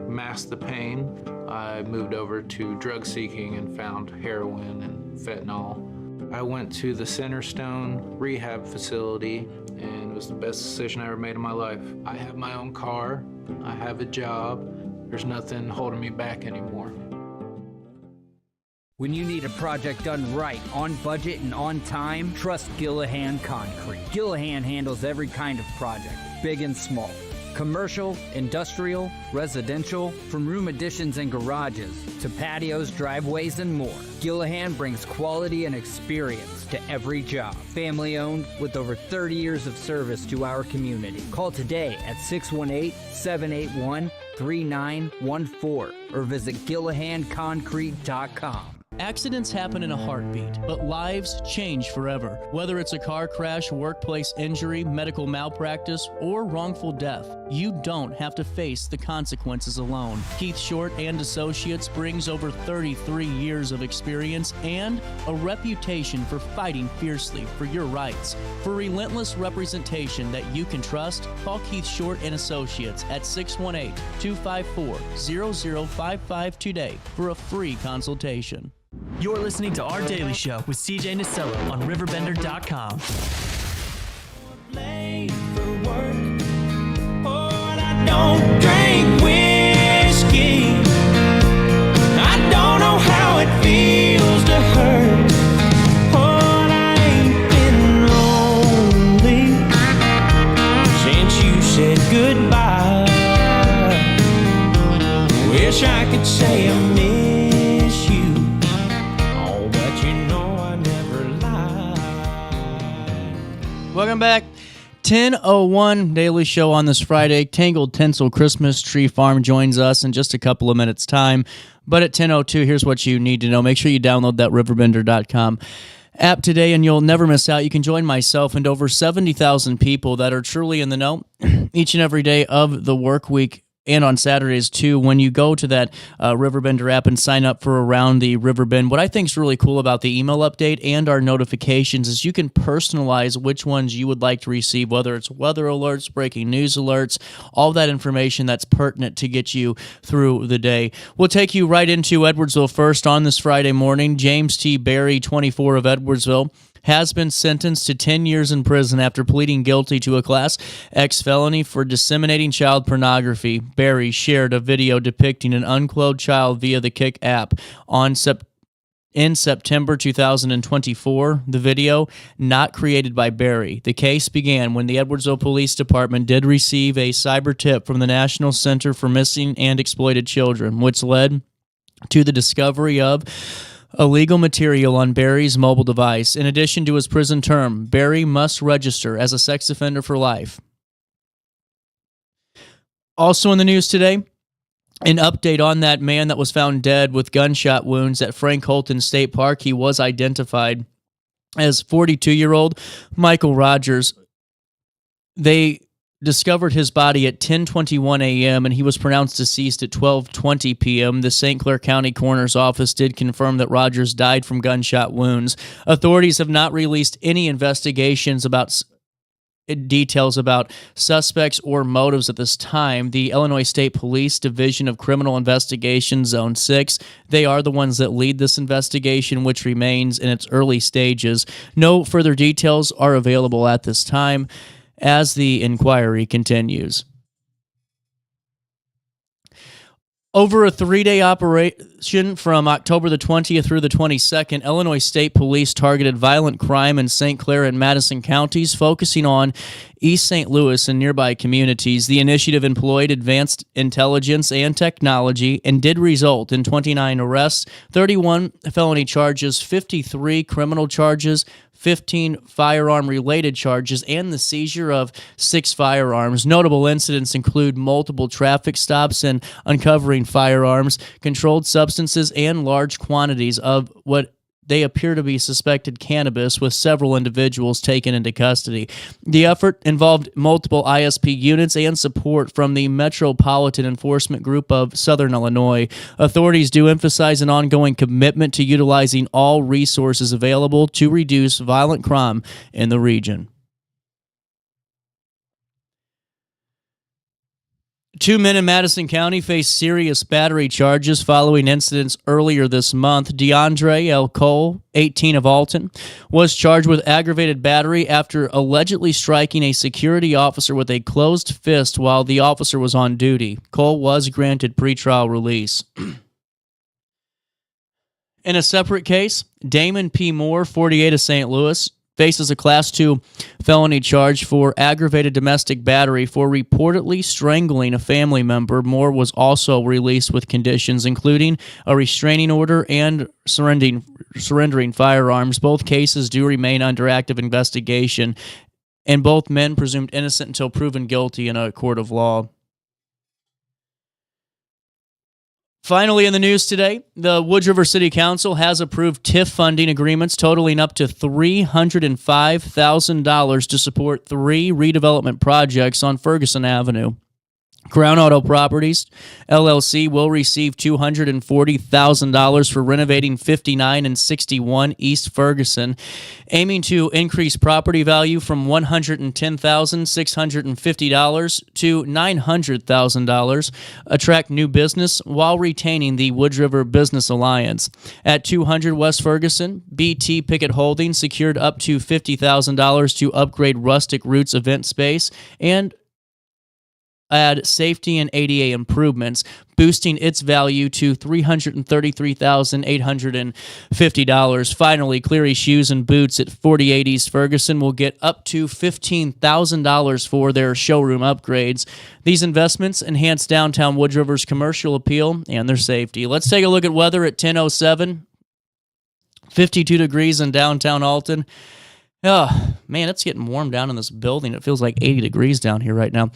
mask the pain. I moved over to drug seeking and found heroin and fentanyl. I went to the Centerstone rehab facility, and it was the best decision I ever made in my life. I have my own car, I have a job, there's nothing holding me back anymore. When you need a project done right, on budget and on time, trust Gillahan Concrete. Gillahan handles every kind of project, big and small. Commercial, industrial, residential, from room additions and garages to patios, driveways, and more. Gillahan brings quality and experience to every job. Family owned with over 30 years of service to our community. Call today at 618-781-3914 or visit GillahanConcrete.com. Accidents happen in a heartbeat, but lives change forever. Whether it's a car crash, workplace injury, medical malpractice, or wrongful death, you don't have to face the consequences alone. Keith Short and Associates brings over 33 years of experience and a reputation for fighting fiercely for your rights. For relentless representation that you can trust, call Keith Short and Associates at 618-254-0055 today for a free consultation. You're listening to Our Daily Show with CJ Nasello on RiverBender.com. Late for work, but I don't drink whiskey. I don't know how it feels to hurt, but I ain't been lonely since you said goodbye. Wish I could say I miss you. Welcome back. 10:01 Daily Show on this Friday. Tangled Tinsel Christmas Tree Farm joins us in just a couple of minutes' time. But at 10:02, here's what you need to know. Make sure you download that RiverBender.com app today, and you'll never miss out. You can join myself and over 70,000 people that are truly in the know each and every day of the work week and on Saturdays too, when you go to that RiverBender app and sign up for Around the Riverbend. What I think is really cool about the email update and our notifications is you can personalize which ones you would like to receive, whether it's weather alerts, breaking news alerts, all that information that's pertinent to get you through the day. We'll take you right into Edwardsville first on this Friday morning. James T. Berry, 24 of Edwardsville, has been sentenced to 10 years in prison after pleading guilty to a Class X felony for disseminating child pornography. Barry shared a video depicting an unclothed child via the Kick app in September 2024. The video, not created by Barry. The case began when the Edwardsville Police Department did receive a cyber tip from the National Center for Missing and Exploited Children, which led to the discovery of illegal material on Barry's mobile device. In addition to his prison term, Barry must register as a sex offender for life. Also in the news today, an update on that man that was found dead with gunshot wounds at Frank Holton State Park. He was identified as 42-year-old Michael Rogers. They discovered his body at 10:21 a.m., and he was pronounced deceased at 12:20 p.m. The St. Clair County Coroner's Office did confirm that Rogers died from gunshot wounds. Authorities have not released any details about suspects or motives at this time. The Illinois State Police Division of Criminal Investigation, Zone 6, they are the ones that lead this investigation, which remains in its early stages. No further details are available at this time as the inquiry continues. Over a 3-day operation from October the 20th through the 22nd, Illinois State Police targeted violent crime in St. Clair and Madison counties, focusing on East St. Louis and nearby communities. The initiative employed advanced intelligence and technology and did result in 29 arrests, 31 felony charges, 53 criminal charges, 15 firearm-related charges, and the seizure of 6 firearms. Notable incidents include multiple traffic stops and uncovering firearms, controlled substances, and large quantities of what they appear to be suspected cannabis, with several individuals taken into custody. The effort involved multiple ISP units and support from the Metropolitan Enforcement Group of Southern Illinois. Authorities do emphasize an ongoing commitment to utilizing all resources available to reduce violent crime in the region. 2 men in Madison County face serious battery charges following incidents earlier this month. DeAndre L. Cole, 18 of Alton, was charged with aggravated battery after allegedly striking a security officer with a closed fist while the officer was on duty. Cole was granted pretrial release. In a separate case, Damon P. Moore, 48 of St. Louis, faces a Class 2 felony charge for aggravated domestic battery for reportedly strangling a family member. Moore was also released with conditions, including a restraining order and surrendering firearms. Both cases do remain under active investigation, and both men presumed innocent until proven guilty in a court of law. Finally, in the news today, the Woods River City Council has approved TIF funding agreements totaling up to $305,000 to support 3 redevelopment projects on Ferguson Avenue. Crown Auto Properties, LLC, will receive $240,000 for renovating 59 and 61 East Ferguson, aiming to increase property value from $110,650 to $900,000, attract new business while retaining the Woods River Business Alliance. At 200 West Ferguson, BT Pickett Holdings secured up to $50,000 to upgrade Rustic Roots event space and add safety and ADA improvements, boosting its value to $333,850. Finally, Cleary Shoes and Boots at 48 East Ferguson will get up to $15,000 for their showroom upgrades. These investments enhance downtown Woods River's commercial appeal and their safety. Let's take a look at weather at 10:07. 52 degrees in downtown Alton. Oh, man, it's getting warm down in this building. It feels like 80 degrees down here right now.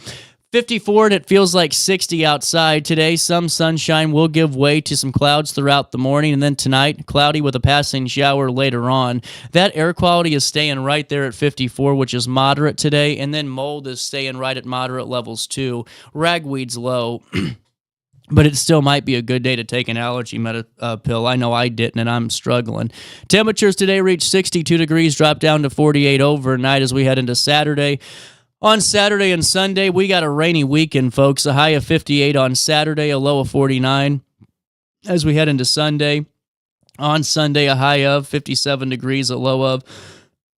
54, and it feels like 60 outside today. Some sunshine will give way to some clouds throughout the morning, and then tonight, cloudy with a passing shower later on. That air quality is staying right there at 54, which is moderate today, and then mold is staying right at moderate levels too. Ragweed's low. But it still might be a good day to take an allergy pill. I know I didn't, and I'm struggling. Temperatures today reached 62 degrees, dropped down to 48 overnight as we head into Saturday. On Saturday and Sunday, we got a rainy weekend, folks. A high of 58 on Saturday, a low of 49. As we head into Sunday, on Sunday, a high of 57 degrees, a low of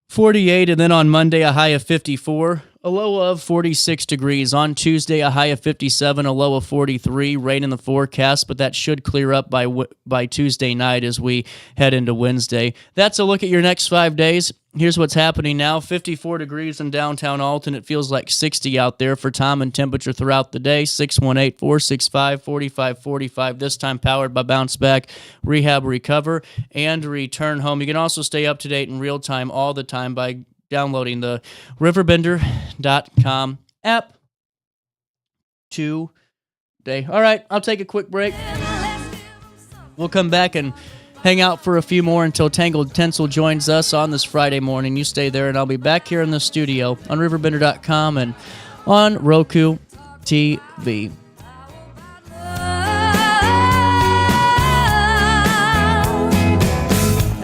48. And then on Monday, a high of 54, a low of 46 degrees. On Tuesday, a high of 57, a low of 43. Rain in the forecast, but that should clear up by Tuesday night as we head into Wednesday. That's a look at your next 5 days. Here's what's happening now. 54 degrees in downtown Alton. It feels like 60 out there for time and temperature throughout the day. 618-465-4545. This time powered by Bounce Back, Rehab, Recover, and Return Home. You can also stay up to date in real time all the time by downloading the RiverBender.com app today. All right, I'll take a quick break. We'll come back and hang out for a few more until Tangled Tinsel joins us on this Friday morning. You stay there, and I'll be back here in the studio on RiverBender.com and on Roku TV.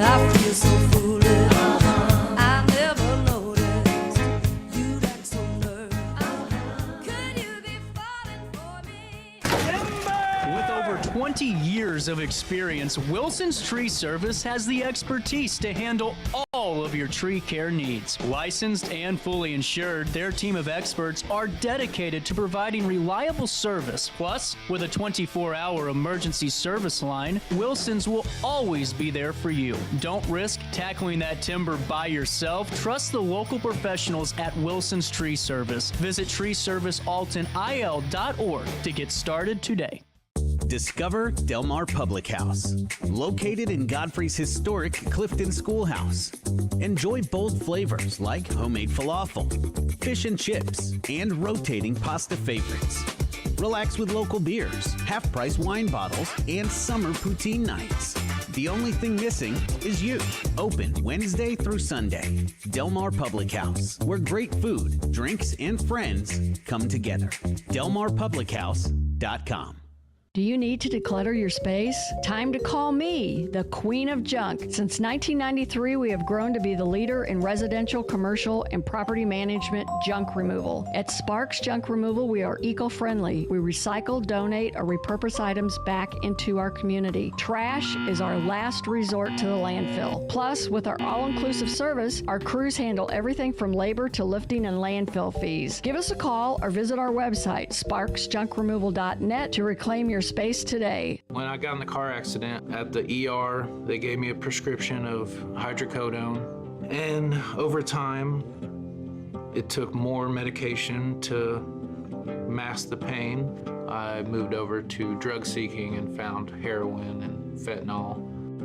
I feel so foolish. I never noticed you act so nervous. Could you be falling for me? With over 20 years of experience, Wilson's Tree Service has the expertise to handle all of your tree care needs. Licensed and fully insured, their team of experts are dedicated to providing reliable service. Plus, with a 24-hour emergency service line, Wilson's will always be there for you. Don't risk tackling that timber by yourself. Trust the local professionals at Wilson's Tree Service. Visit treeservicealtonil.org to get started today. Discover Del Mar Public House, located in Godfrey's historic Clifton Schoolhouse. Enjoy bold flavors like homemade falafel, fish and chips, and rotating pasta favorites. Relax with local beers, half-price wine bottles, and summer poutine nights. The only thing missing is you. Open Wednesday through Sunday. Del Mar Public House, where great food, drinks, and friends come together. DelMarPublicHouse.com. Do you need to declutter your space? Time to call me, the Queen of Junk. Since 1993, we have grown to be the leader in residential, commercial, and property management junk removal. At Sparks Junk Removal, we are eco-friendly. We recycle, donate, or repurpose items back into our community. Trash is our last resort to the landfill. Plus, with our all-inclusive service, our crews handle everything from labor to lifting and landfill fees. Give us a call or visit our website, sparksjunkremoval.net, to reclaim your space today. When I got in the car accident at the ER, they gave me a prescription of hydrocodone. And over time, it took more medication to mask the pain. I moved over to drug seeking and found heroin and fentanyl.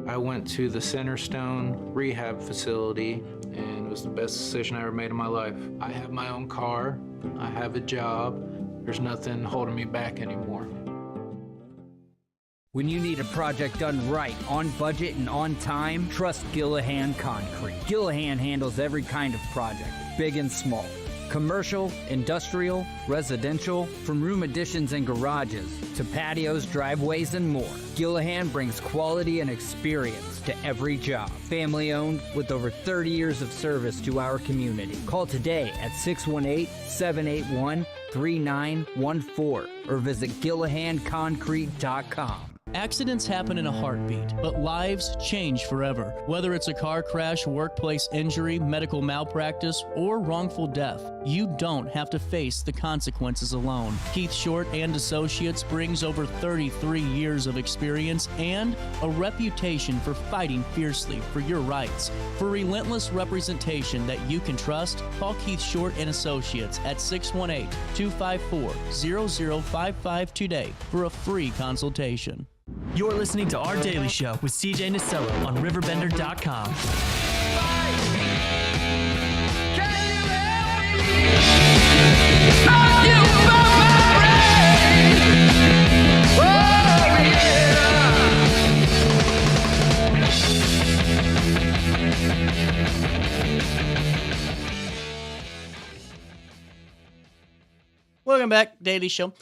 I went to the Centerstone rehab facility, and it was the best decision I ever made in my life. I have my own car, I have a job, there's nothing holding me back anymore. When you need a project done right, on budget and on time, trust Gillahan Concrete. Gillahan handles every kind of project, big and small. Commercial, industrial, residential, from room additions and garages to patios, driveways, and more. Gillahan brings quality and experience to every job. Family owned with over 30 years of service to our community. Call today at 618-781-3914 or visit GillahanConcrete.com. Accidents happen in a heartbeat, but lives change forever. Whether it's a car crash, workplace injury, medical malpractice, or wrongful death, you don't have to face the consequences alone. Keith Short and Associates brings over 33 years of experience and a reputation for fighting fiercely for your rights. For relentless representation that you can trust, call Keith Short and Associates at 618-254-0055 today for a free consultation. You're listening to Our Daily Show with CJ Nasello on RiverBender.com. Can you help me? Welcome back, Daily Show.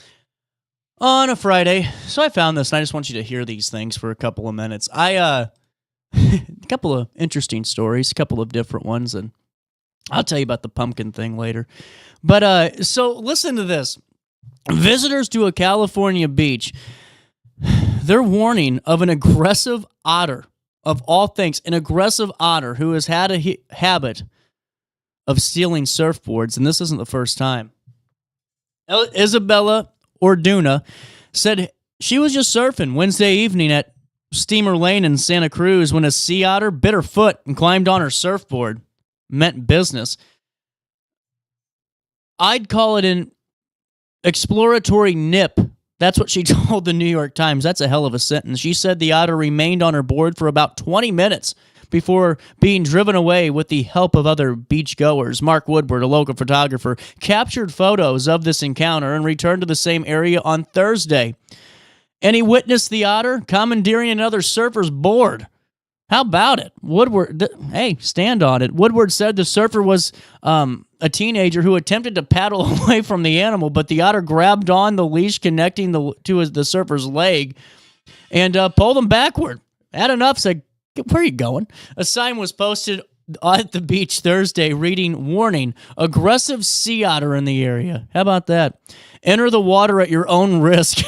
On a Friday. So I found this, and I just want you to hear these things for a couple of minutes. A couple of interesting stories, a couple of different ones, and I'll tell you about the pumpkin thing later. But so listen to this. Visitors to a California beach, they're warning of an aggressive otter, of all things, an aggressive otter who has had a habit of stealing surfboards, and this isn't the first time. Isabella Orduna said she was just surfing Wednesday evening at Steamer Lane in Santa Cruz when a sea otter bit her foot and climbed on her surfboard. Meant business. I'd call it an exploratory nip. That's what she told the New York Times. That's a hell of a sentence. She said the otter remained on her board for about 20 minutes before being driven away with the help of other beachgoers. Mark Woodward, a local photographer, captured photos of this encounter and returned to the same area on Thursday. And he witnessed the otter commandeering another surfer's board. How about it? Woodward, hey, stand on it. Woodward said the surfer was a teenager who attempted to paddle away from the animal, but the otter grabbed on the leash connecting to the surfer's leg and pulled him backward. Had enough, said, where are you going? A sign was posted at the beach Thursday reading, warning, aggressive sea otter in the area. How about that? Enter the water at your own risk.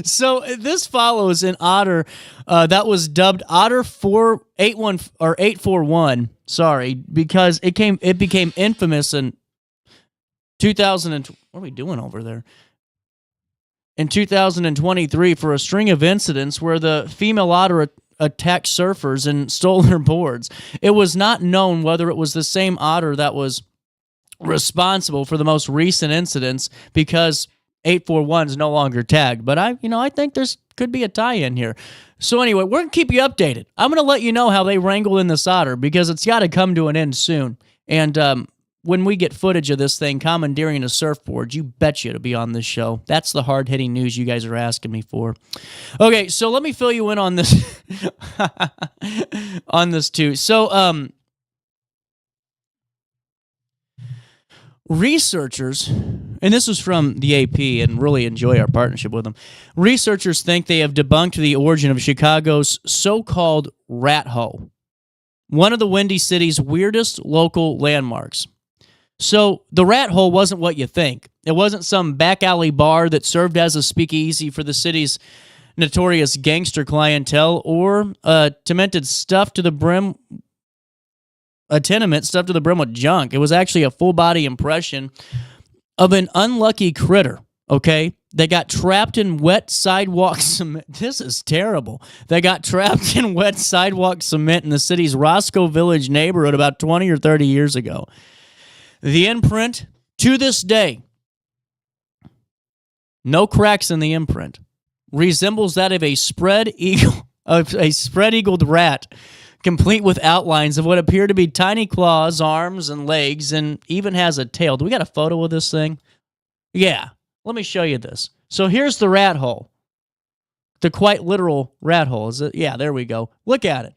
So this follows an otter that was dubbed Otter 481 or 841. Sorry, because it became infamous in 2000. What are we doing over there? In 2023, for a string of incidents where the female otter attacked surfers and stole their boards. It was not known whether it was the same otter that was responsible for the most recent incidents because 841 is no longer tagged. But I think there's could be a tie-in here. So anyway, we're going to keep you updated. I'm going to let you know how they wrangle in this otter because it's got to come to an end soon. And when we get footage of this thing commandeering a surfboard, you betcha it'll be on this show. That's the hard-hitting news you guys are asking me for. Okay, so let me fill you in on this on this too. So researchers, and this was from the AP and really enjoy our partnership with them, researchers think they have debunked the origin of Chicago's so-called rat hole, one of the Windy City's weirdest local landmarks. So the rat hole wasn't what you think. It wasn't some back alley bar that served as a speakeasy for the city's notorious gangster clientele or a tenement stuffed to the brim with junk. It was actually a full-body impression of an unlucky critter, okay? They got trapped in wet sidewalk cement. This is terrible. They got trapped in wet sidewalk cement in the city's Roscoe Village neighborhood about 20 or 30 years ago. The imprint, to this day, no cracks in the imprint, resembles that of a spread-eagled rat, complete with outlines of what appear to be tiny claws, arms, and legs, and even has a tail. Do we got a photo of this thing? Yeah, let me show you this. So here's the rat hole. The quite literal rat hole. Is it? Yeah, there we go. Look at it.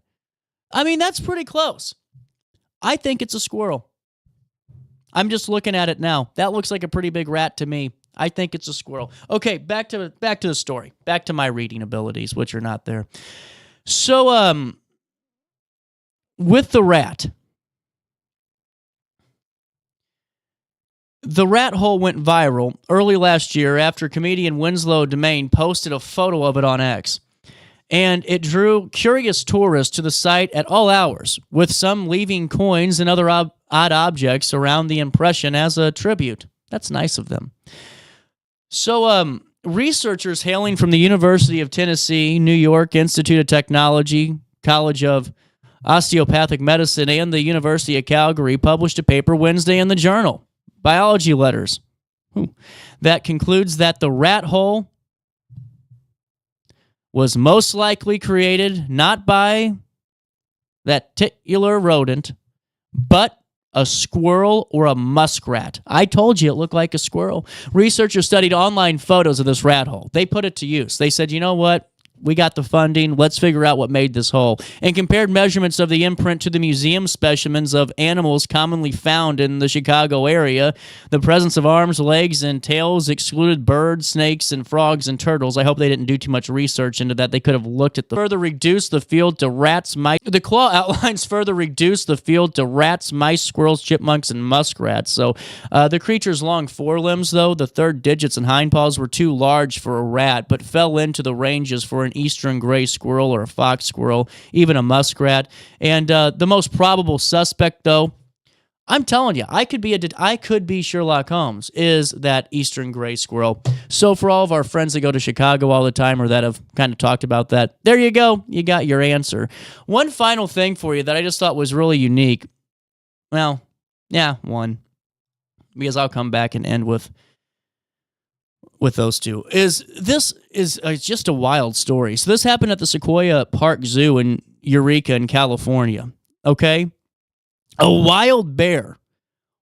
I mean, that's pretty close. I think it's a squirrel. I'm just looking at it now. That looks like a pretty big rat to me. I think it's a squirrel. Okay, back to the story. Back to my reading abilities, which are not there. So, with the rat hole went viral early last year after comedian Winslow Domain posted a photo of it on X. And it drew curious tourists to the site at all hours, with some leaving coins and other odd objects around the impression as a tribute. That's nice of them. So, researchers hailing from the University of Tennessee, New York Institute of Technology, College of Osteopathic Medicine, and the University of Calgary published a paper Wednesday in the journal, Biology Letters, that concludes that the rat hole was most likely created not by that titular rodent, but a squirrel or a muskrat. I told you it looked like a squirrel. Researchers studied online photos of this rat hole. They put it to use. They said, you know what? We got the funding. Let's figure out what made this hole. And compared measurements of the imprint to the museum specimens of animals commonly found in the Chicago area. The presence of arms, legs, and tails excluded birds, snakes, and frogs and turtles. I hope they didn't do too much research into that. They could have looked at the further reduced the field to rats, mice. The claw outlines further reduced the field to rats, mice, squirrels, chipmunks, and muskrats. So the creature's long forelimbs, though, the third digits and hind paws were too large for a rat, but fell into the ranges for an eastern gray squirrel or a fox squirrel, even a muskrat. And the most probable suspect, though, I'm telling you, I could be Sherlock Holmes, is that eastern gray squirrel. So for all of our friends that go to Chicago all the time or that have kind of talked about that, there you go. You got your answer. One final thing for you that I just thought was really unique. Well, yeah, one. Because I'll come back and end with those two. This is just a wild story. So this happened at the Sequoia Park Zoo in Eureka in California. Okay? A wild bear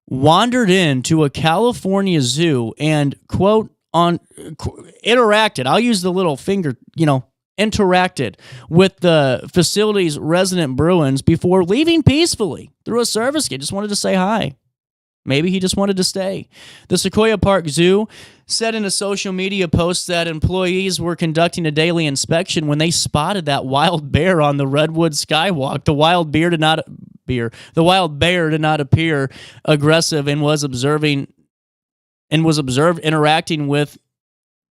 wandered into a California zoo and, quote, interacted. I'll use the little finger, interacted with the facility's resident Bruins before leaving peacefully through a service gate. Just wanted to say hi. Maybe he just wanted to stay. The Sequoia Park Zoo said in a social media post that employees were conducting a daily inspection when they spotted that wild bear on the Redwood Skywalk. The wild bear did not appear aggressive and was observed interacting with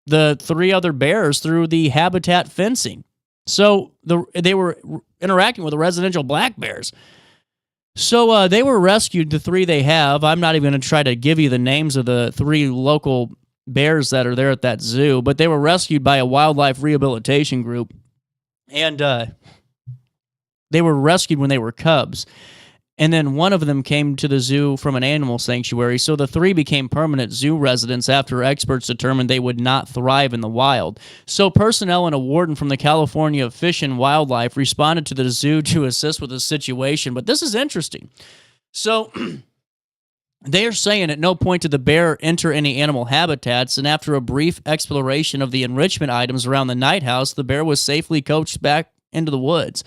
the three other bears through the habitat fencing. So they were interacting with the residential black bears. So they were rescued, the three they have. I'm not even going to try to give you the names of the three local bears that are there at that zoo, but they were rescued by a wildlife rehabilitation group. And they were rescued when they were cubs. And then one of them came to the zoo from an animal sanctuary, so the three became permanent zoo residents after experts determined they would not thrive in the wild. So personnel and a warden from the California Fish and Wildlife responded to the zoo to assist with the situation. But this is interesting. So they are saying at no point did the bear enter any animal habitats, and after a brief exploration of the enrichment items around the night house, the bear was safely coaxed back into the woods.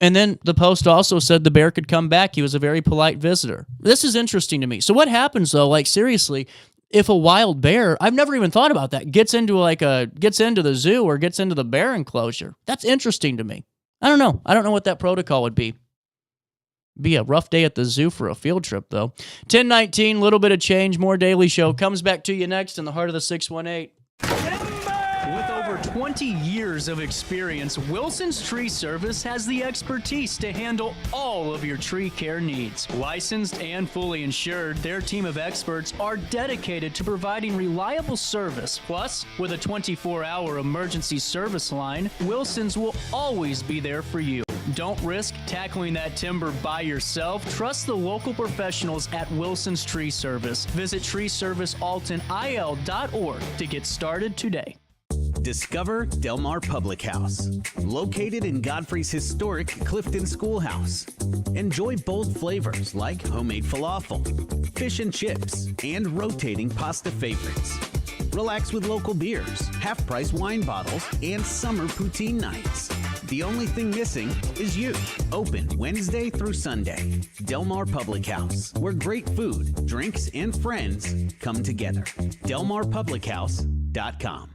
And then the post also said the bear could come back. He was a very polite visitor. This is interesting to me. So what happens, though, like seriously, if a wild bear, I've never even thought about that, gets into the zoo or gets into the bear enclosure? That's interesting to me. I don't know. I don't know what that protocol would be. Be a rough day at the zoo for a field trip, though. 10:19, little bit of change, more Daily Show. Comes back to you next in the heart of the 618. With over 20 years of experience, Wilson's Tree Service has the expertise to handle all of your tree care needs. Licensed and fully insured, their team of experts are dedicated to providing reliable service. Plus, with a 24-hour emergency service line, Wilson's will always be there for you. Don't risk tackling that timber by yourself. Trust the local professionals at Wilson's Tree Service. Visit treeservicealtonil.org to get started today. Discover Del Mar Public House, located in Godfrey's historic Clifton Schoolhouse. Enjoy bold flavors like homemade falafel, fish and chips, and rotating pasta favorites. Relax with local beers, half-price wine bottles, and summer poutine nights. The only thing missing is you. Open Wednesday through Sunday. Del Mar Public House, where great food, drinks, and friends come together. DelMarPublicHouse.com.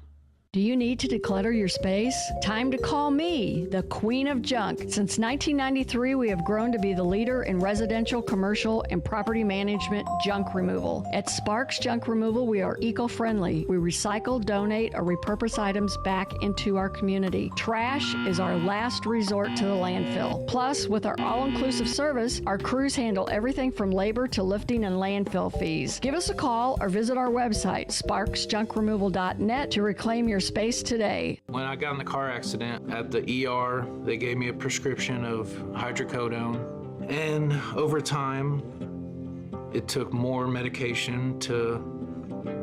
Do you need to declutter your space? Time to call me, the Queen of Junk. Since 1993, we have grown to be the leader in residential, commercial, and property management junk removal. At Sparks Junk Removal, we are eco-friendly. We recycle, donate, or repurpose items back into our community. Trash is our last resort to the landfill. Plus, with our all-inclusive service, our crews handle everything from labor to lifting and landfill fees. Give us a call or visit our website, sparksjunkremoval.net, to reclaim your space today. When I got in the car accident at the ER, they gave me a prescription of hydrocodone. And over time, it took more medication to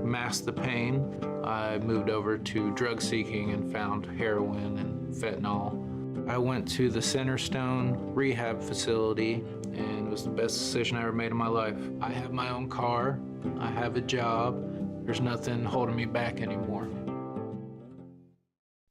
mask the pain. I moved over to drug seeking and found heroin and fentanyl. I went to the Centerstone rehab facility, and it was the best decision I ever made in my life. I have my own car, I have a job, there's nothing holding me back anymore.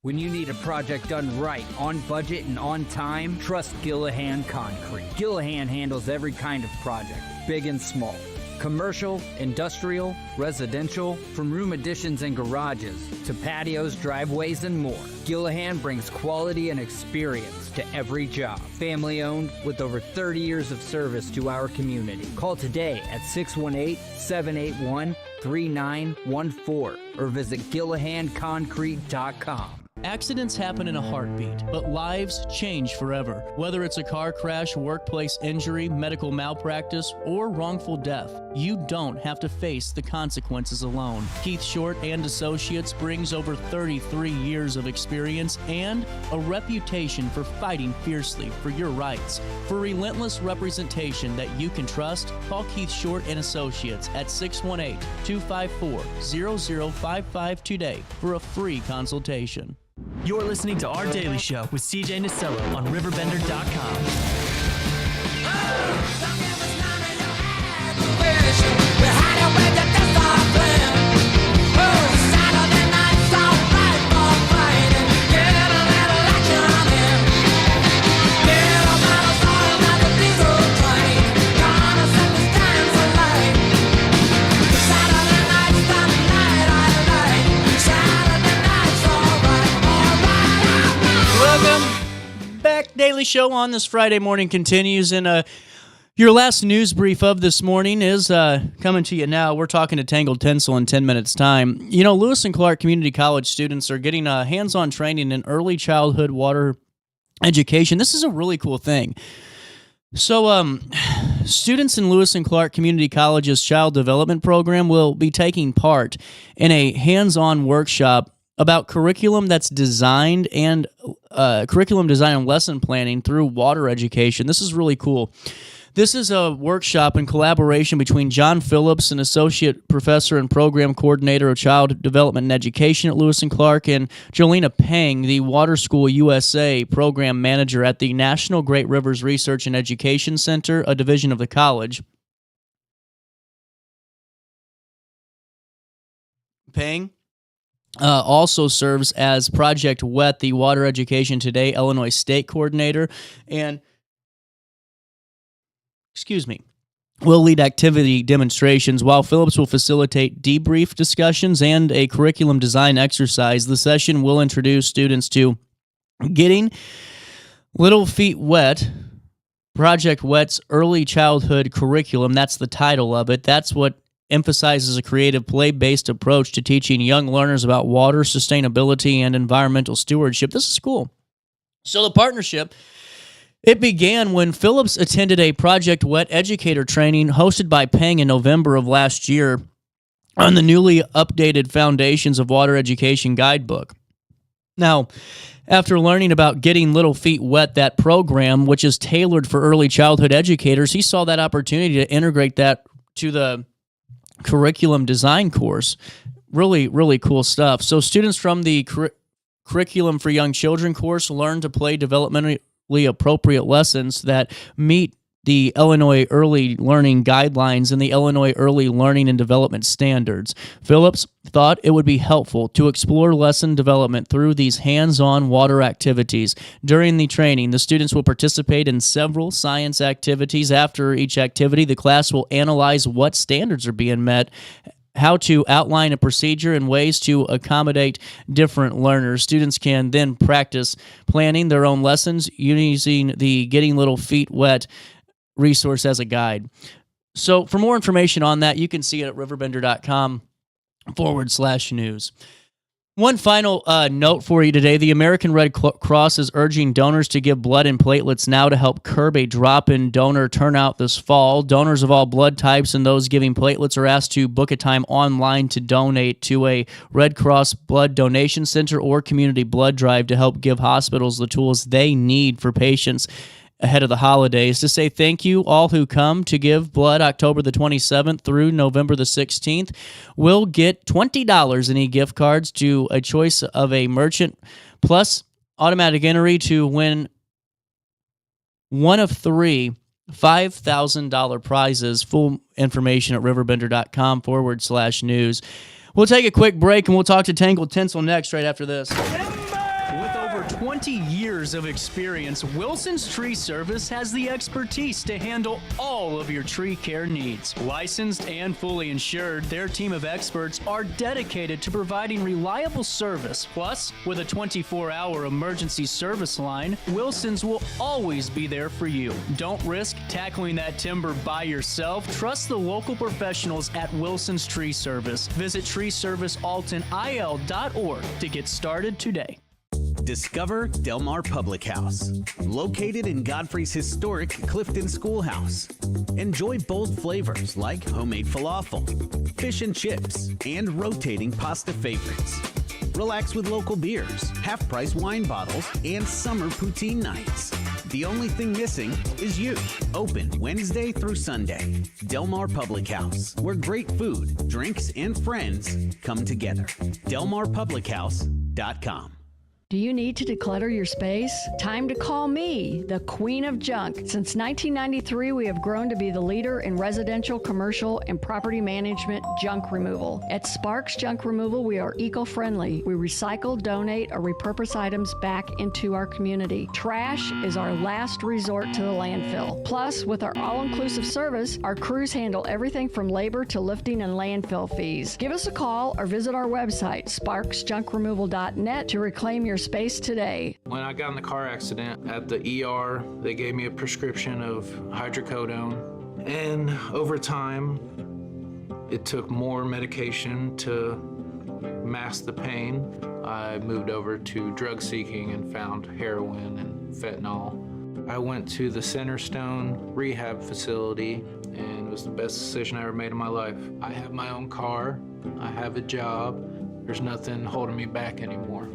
When you need a project done right, on budget and on time, trust Gillahan Concrete. Gillahan handles every kind of project, big and small. Commercial, industrial, residential, from room additions and garages to patios, driveways, and more. Gillahan brings quality and experience to every job. Family owned with over 30 years of service to our community. Call today at 618-781-3914 or visit GillahanConcrete.com. Accidents happen in a heartbeat, but lives change forever. Whether it's a car crash, workplace injury, medical malpractice, or wrongful death, you don't have to face the consequences alone. Keith Short and Associates brings over 33 years of experience and a reputation for fighting fiercely for your rights. For relentless representation that you can trust, call Keith Short and Associates at 618-254-0055 today for a free consultation. You're listening to Our Daily Show with CJ Nasello on RiverBender.com. Daily Show on this Friday morning continues, and your last news brief of this morning is coming to you now. We're talking to Tangled Tinsel in 10 minutes' time. You know, Lewis and Clark Community College students are getting hands-on training in early childhood water education. This is a really cool thing. So, students in Lewis and Clark Community College's Child Development Program will be taking part in a hands-on workshop about curriculum that's designed and curriculum design and lesson planning through water education. This is really cool. This is a workshop in collaboration between John Phillips, an associate professor and program coordinator of child development and education at Lewis and Clark, and Jolena Pang, the Water School USA program manager at the National Great Rivers Research and Education Center, a division of the college. Pang also serves as Project WET, the Water Education Today Illinois State Coordinator, and will lead activity demonstrations, while Phillips will facilitate debrief discussions and a curriculum design exercise. The session will introduce students to Getting Little Feet Wet, Project WET's early childhood curriculum. That's the title of it. That's what emphasizes a creative play-based approach to teaching young learners about water, sustainability, and environmental stewardship. This is cool. So the partnership, it began when Phillips attended a Project WET educator training hosted by Pang in November of last year on the newly updated Foundations of Water Education guidebook. Now, after learning about Getting Little Feet Wet, that program, which is tailored for early childhood educators, he saw that opportunity to integrate that to the curriculum design course. Really, really cool stuff. So students from the Curriculum for Young Children course learn to play developmentally appropriate lessons that meet the Illinois Early Learning Guidelines and the Illinois Early Learning and Development Standards. Phillips thought it would be helpful to explore lesson development through these hands-on water activities. During the training, the students will participate in several science activities. After each activity, the class will analyze what standards are being met, how to outline a procedure, and ways to accommodate different learners. Students can then practice planning their own lessons using the Getting Little Feet Wet resource as a guide. So for more information on that, you can see it at RiverBender.com/news. One final note for you today. The American Red Cross is urging donors to give blood and platelets now to help curb a drop in donor turnout this fall. Donors of all blood types and those giving platelets are asked to book a time online to donate to a Red Cross blood donation center or community blood drive to help give hospitals the tools they need for patients ahead of the holidays. To say thank you, all who come to give blood October the 27th through November the 16th will get $20 in e-gift cards to a choice of a merchant, plus automatic entry to win one of three $5,000 prizes. Full information at RiverBender.com/news. We'll take a quick break and we'll talk to Tangled Tinsel next, right after this. 20 years of experience, Wilson's Tree Service has the expertise to handle all of your tree care needs. Licensed and fully insured, their team of experts are dedicated to providing reliable service. Plus, with a 24-hour emergency service line, Wilson's will always be there for you. Don't risk tackling that timber by yourself. Trust the local professionals at Wilson's Tree Service. Visit treeservicealtonil.org to get started today. Discover Del Mar Public House, located in Godfrey's historic Clifton Schoolhouse. Enjoy bold flavors like homemade falafel, fish and chips, and rotating pasta favorites. Relax with local beers, half-price wine bottles, and summer poutine nights. The only thing missing is you. Open Wednesday through Sunday. Del Mar Public House, where great food, drinks, and friends come together. DelMarPublicHouse.com. Do you need to declutter your space? Time to call me, the Queen of Junk. Since 1993, we have grown to be the leader in residential, commercial, and property management junk removal. At Sparks Junk Removal, we are eco-friendly. We recycle, donate, or repurpose items back into our community. Trash is our last resort to the landfill. Plus, with our all-inclusive service, our crews handle everything from labor to lifting and landfill fees. Give us a call or visit our website, sparksjunkremoval.net, to reclaim your space today. When I got in the car accident at the ER, they gave me a prescription of hydrocodone. And over time, it took more medication to mask the pain. I moved over to drug seeking and found heroin and fentanyl. I went to the Centerstone rehab facility, and it was the best decision I ever made in my life. I have my own car, I have a job, there's nothing holding me back anymore.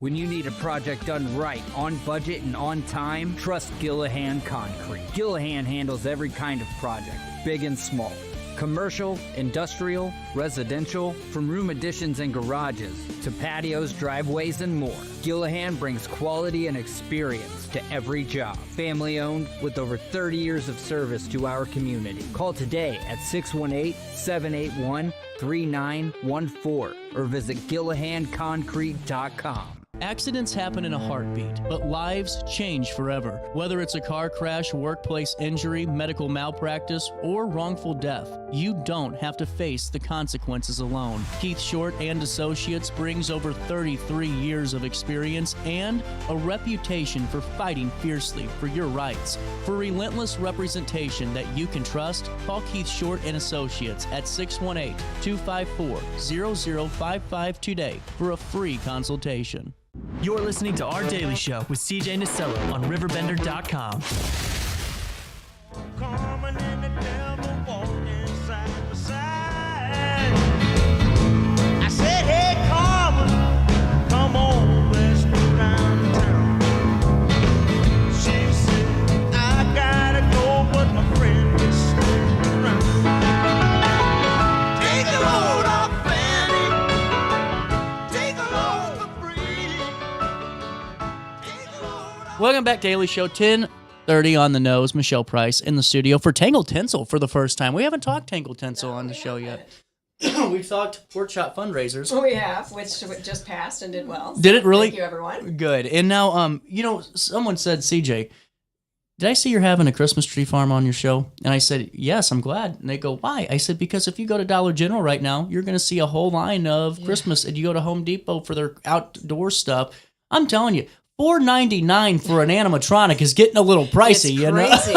When you need a project done right, on budget and on time, trust Gillahan Concrete. Gillahan handles every kind of project, big and small. Commercial, industrial, residential, from room additions and garages to patios, driveways, and more. Gillahan brings quality and experience to every job. Family owned with over 30 years of service to our community. Call today at 618-781-3914 or visit GillahanConcrete.com. Accidents happen in a heartbeat, but lives change forever. Whether it's a car crash, workplace injury, medical malpractice, or wrongful death, you don't have to face the consequences alone. Keith Short and Associates brings over 33 years of experience and a reputation for fighting fiercely for your rights. For relentless representation that you can trust, call Keith Short and Associates at 618-254-0055 today for a free consultation. You're listening to Our Daily Show with CJ Nasello on RiverBender.com. Carmen and the devil walking side by side. I said, hey, Carmen, come on, let's go downtown. She said, I gotta go, but my friend is sticking around. Take a load off, Fanny. Take a load for free. Take a load off. Welcome back, Daily Show 10:30 on the nose. Michelle Price in the studio for Tangled Tinsel for the first time. We haven't talked Tangled Tinsel on the show yet. We've talked pork chop fundraisers. We have, which just passed and did well. Did it really? Thank you, everyone. Good. And now, someone said, CJ, did I see you're having a Christmas tree farm on your show? And I said, yes, I'm glad. And they go, why? I said, because if you go to Dollar General right now, you're going to see a whole line of Christmas. And you go to Home Depot for their outdoor stuff. I'm telling you, $4.99 for an animatronic is getting a little pricey. It's you know? crazy.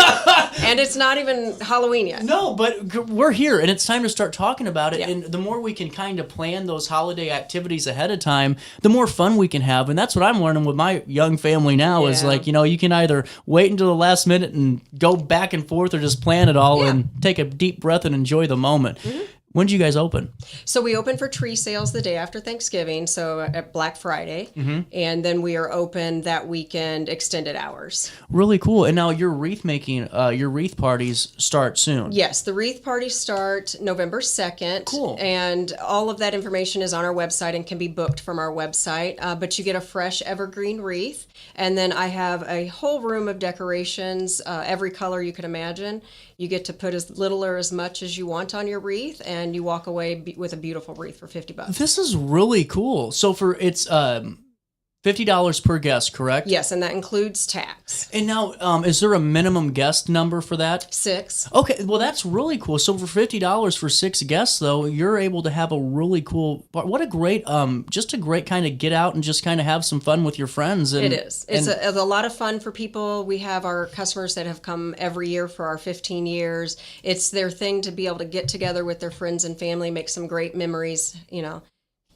And it's not even Halloween yet. No, but we're here, and it's time to start talking about it. Yeah. And the more we can kind of plan those holiday activities ahead of time, the more fun we can have. And that's what I'm learning with my young family now is like, you can either wait until the last minute and go back and forth or just plan it all and take a deep breath and enjoy the moment. Mm-hmm. When did you guys open? So we open for tree sales the day after Thanksgiving, so at Black Friday, and then we are open that weekend, extended hours. Really cool. And now your wreath making, your wreath parties start soon. Yes, the wreath parties start November 2nd. Cool. And all of that information is on our website and can be booked from our website, but you get a fresh evergreen wreath. And then I have a whole room of decorations, every color you can imagine. You get to put as little or as much as you want on your wreath, and you walk away with a beautiful wreath for $50. This is really cool. So $50 per guest, correct? Yes, and that includes tax. And now, is there a minimum guest number for that? 6. Okay, well, that's really cool. So for $50 for 6 guests, though, you're able to have a really cool. What a great, just a great kind of get out and just kind of have some fun with your friends. And, it is. It's a lot of fun for people. We have our customers that have come every year for our 15 years. It's their thing to be able to get together with their friends and family, make some great memories.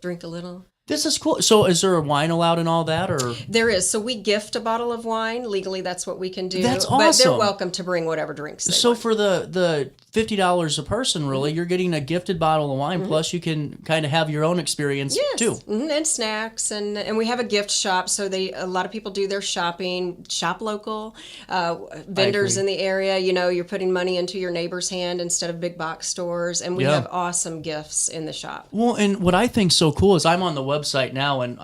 Drink a little. This is cool. So is there a wine allowed and all that, or? There is. So we gift a bottle of wine. Legally, that's what we can do. That's But awesome. they're welcome to bring whatever drinks they So want. for the $50 a person, really, you're getting a gifted bottle of wine, plus you can kind of have your own experience, too. Mhm, and snacks. And we have a gift shop, so a lot of people do their shopping, shop local, vendors in the area. You're putting money into your neighbor's hand instead of big box stores. And we have awesome gifts in the shop. Well, and what I think's so cool is I'm on the website now, and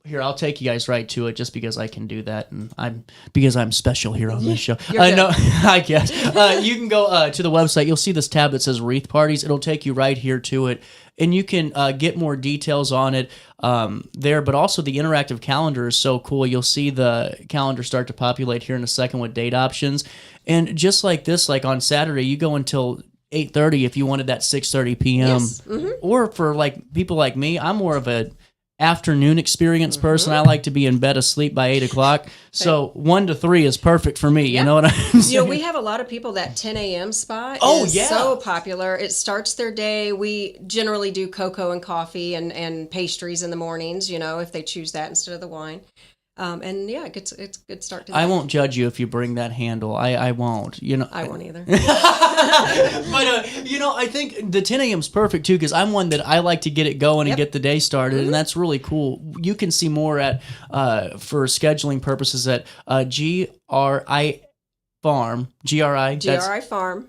here, I'll take you guys right to it, just because I can do that, and because I'm special here on this show. I know, I guess. You can go to the website. You'll see this tab that says Wreath Parties. It'll take you right here to it, and you can get more details on it there. But also, the interactive calendar is so cool. You'll see the calendar start to populate here in a second with date options, and just like this, like on Saturday, you go until 8:30 if you wanted that 6:30 p.m. Yes. Or for like people like me, I'm more of a afternoon experience person. I like to be in bed asleep by 8 o'clock. So 1 to 3 is perfect for me. You know what I'm saying? We have a lot of people. That 10 a.m. spot is yeah. so popular. It starts their day. We generally do cocoa and coffee and pastries in the mornings, if they choose that instead of the wine. It's a good start to the I day. won't judge you if you bring that handle. I won't. I won't either. But I think the 10 a.m. is perfect too, because I'm one that I like to get it going and get the day started, and that's really cool. You can see more at for scheduling purposes at GRI Farm, GRI Farm,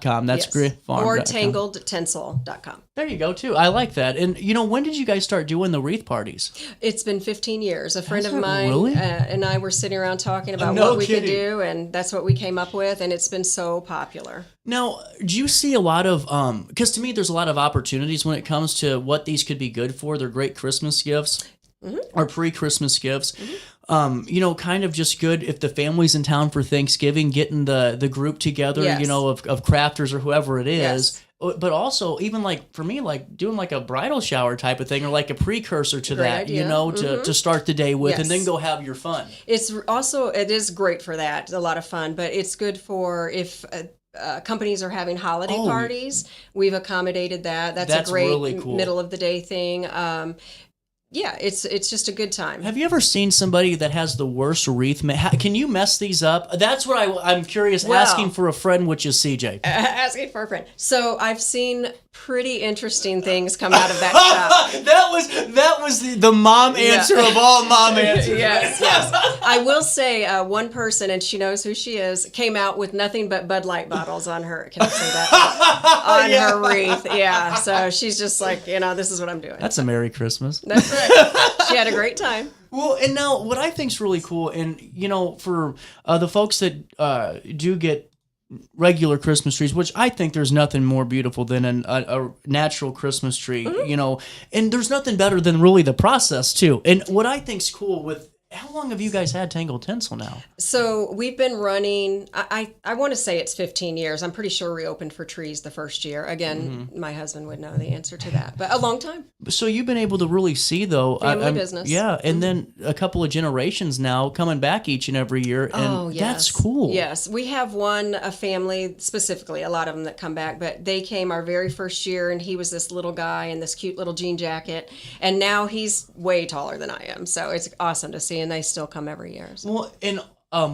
.com. That's great. Farm. Or TangledTinsel.com. There you go too. I like that. And when did you guys start doing the wreath parties? It's been 15 years. A friend of mine really? And I were sitting around talking about No what we kidding. could do, and that's what we came up with, and it's been so popular. Now, do you see a lot of, because to me there's a lot of opportunities when it comes to what these could be good for. They're great Christmas gifts or pre-Christmas gifts. Kind of just good if the family's in town for Thanksgiving, getting the group together, Yes. of crafters or whoever it is. Yes. But also, even like for me, like doing like a bridal shower type of thing, or like a precursor to Great that, idea. to start the day with, Yes. and then go have your fun. It is great for that, a lot of fun, but it's good for if companies are having holiday parties. We've accommodated that. That's a great really cool. middle of the day thing. It's just a good time. Have you ever seen somebody that has the worst wreath? Can you mess these up? That's what I'm curious. Well, asking for a friend, which is CJ. Asking for a friend. So I've seen pretty interesting things come out of that shop. that was the mom answer of all mom answers. Yes. I will say one person, and she knows who she is, came out with nothing but Bud Light bottles on her. Can I say that? On her wreath. Yeah. So she's just like, this is what I'm doing. That's a Merry Christmas. That's right. She had a great time. Well, and now what I think's really cool, and for the folks that do get regular Christmas trees, which I think there's nothing more beautiful than a natural Christmas tree, and there's nothing better than really the process too. And what I think's cool with, how long have you guys had Tangled Tinsel now? So we've been running, I want to say it's 15 years. I'm pretty sure we opened for trees the first year. Again, my husband would know the answer to that, but a long time. So you've been able to really see, though. Family business. Yeah, and then a couple of generations now coming back each and every year, and that's cool. Yes, we have a family specifically, a lot of them that come back, but they came our very first year, and he was this little guy in this cute little jean jacket, and now he's way taller than I am, so it's awesome to see, and they still come every year. So. Well, and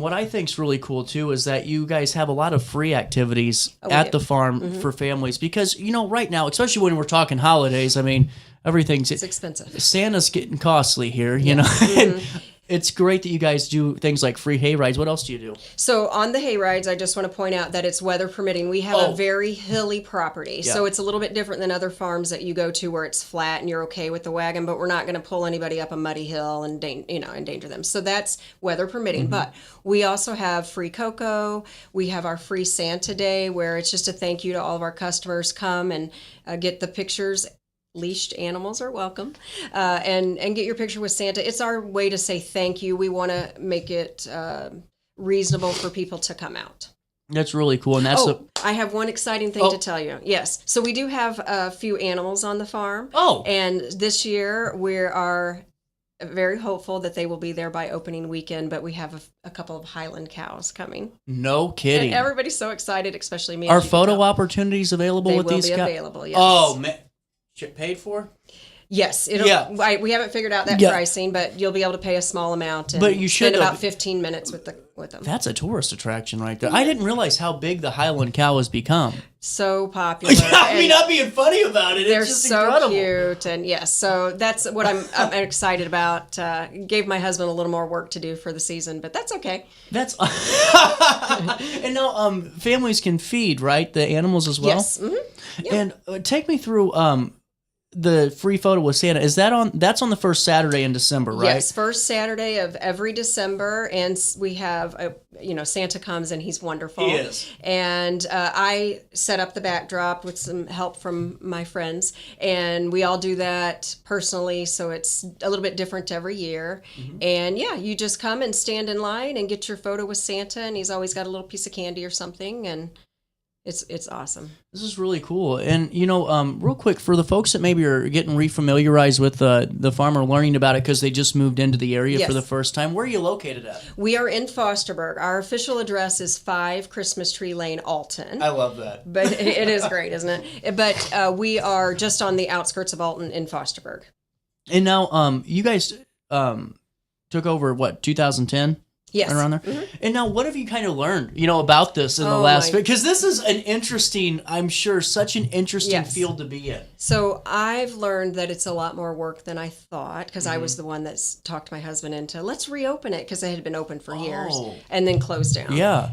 what I think's really cool too is that you guys have a lot of free activities at the farm for families, because right now, especially when we're talking holidays, I mean, everything's expensive. Santa's getting costly here, you know. And it's great that you guys do things like free hay rides. What else do you do? So on the hay rides, I just want to point out that it's weather permitting. We have a very hilly property, so it's a little bit different than other farms that you go to where it's flat and you're okay with the wagon, but we're not going to pull anybody up a muddy hill and endanger them. So that's weather permitting. But we also have free cocoa. We have our free Santa Day, where it's just a thank you to all of our customers. Come and get the pictures leashed animals are welcome, and get your picture with Santa. It's our way to say thank you. We want to make it reasonable for people to come out. That's really cool. And that's I have one exciting thing to tell you. Yes. So we do have a few animals on the farm. Oh. And this year we are very hopeful that they will be there by opening weekend, but we have a couple of Highland cows coming. No kidding. And everybody's so excited, especially me. Are photo opportunities available with these cows? They will be available, yes. Oh, man. Paid for? Yes, we haven't figured out that pricing, but you'll be able to pay a small amount and but you should spend about 15 minutes with them. That's a tourist attraction right there. I didn't realize how big the Highland cow has become. So popular. I mean, not being funny about it. They're it's just so incredible. Cute, and yes, so that's what I'm excited about. Gave my husband a little more work to do for the season, but that's okay. That's and now families can feed, right, the animals as well. Yes. Mm-hmm. Yep. And take me through the free photo with Santa. Is that on? That's on the first Saturday in December, right? Yes, first Saturday of every December, and we have Santa comes and he's wonderful. He is. And I set up the backdrop with some help from my friends, and we all do that personally, so it's a little bit different every year. Mm-hmm. And yeah, you just come and stand in line and get your photo with Santa, and he's always got a little piece of candy or something, and it's awesome. This is really cool. And, real quick, for the folks that maybe are getting refamiliarized with the farm or learning about it because they just moved into the area for the first time, where are you located at? We are in Fosterburg. Our official address is 5 Christmas Tree Lane, Alton. I love that. But it is great, isn't it? But we are just on the outskirts of Alton in Fosterburg. And now you guys took over, 2010? Yes. Around there. Mm-hmm. And now what have you kind of learned, about this in the last, because this is an interesting, I'm sure, such an interesting field to be in. So I've learned that it's a lot more work than I thought, because I was the one that's talked my husband into, let's reopen it, because it had been open for years and then closed down. Yeah.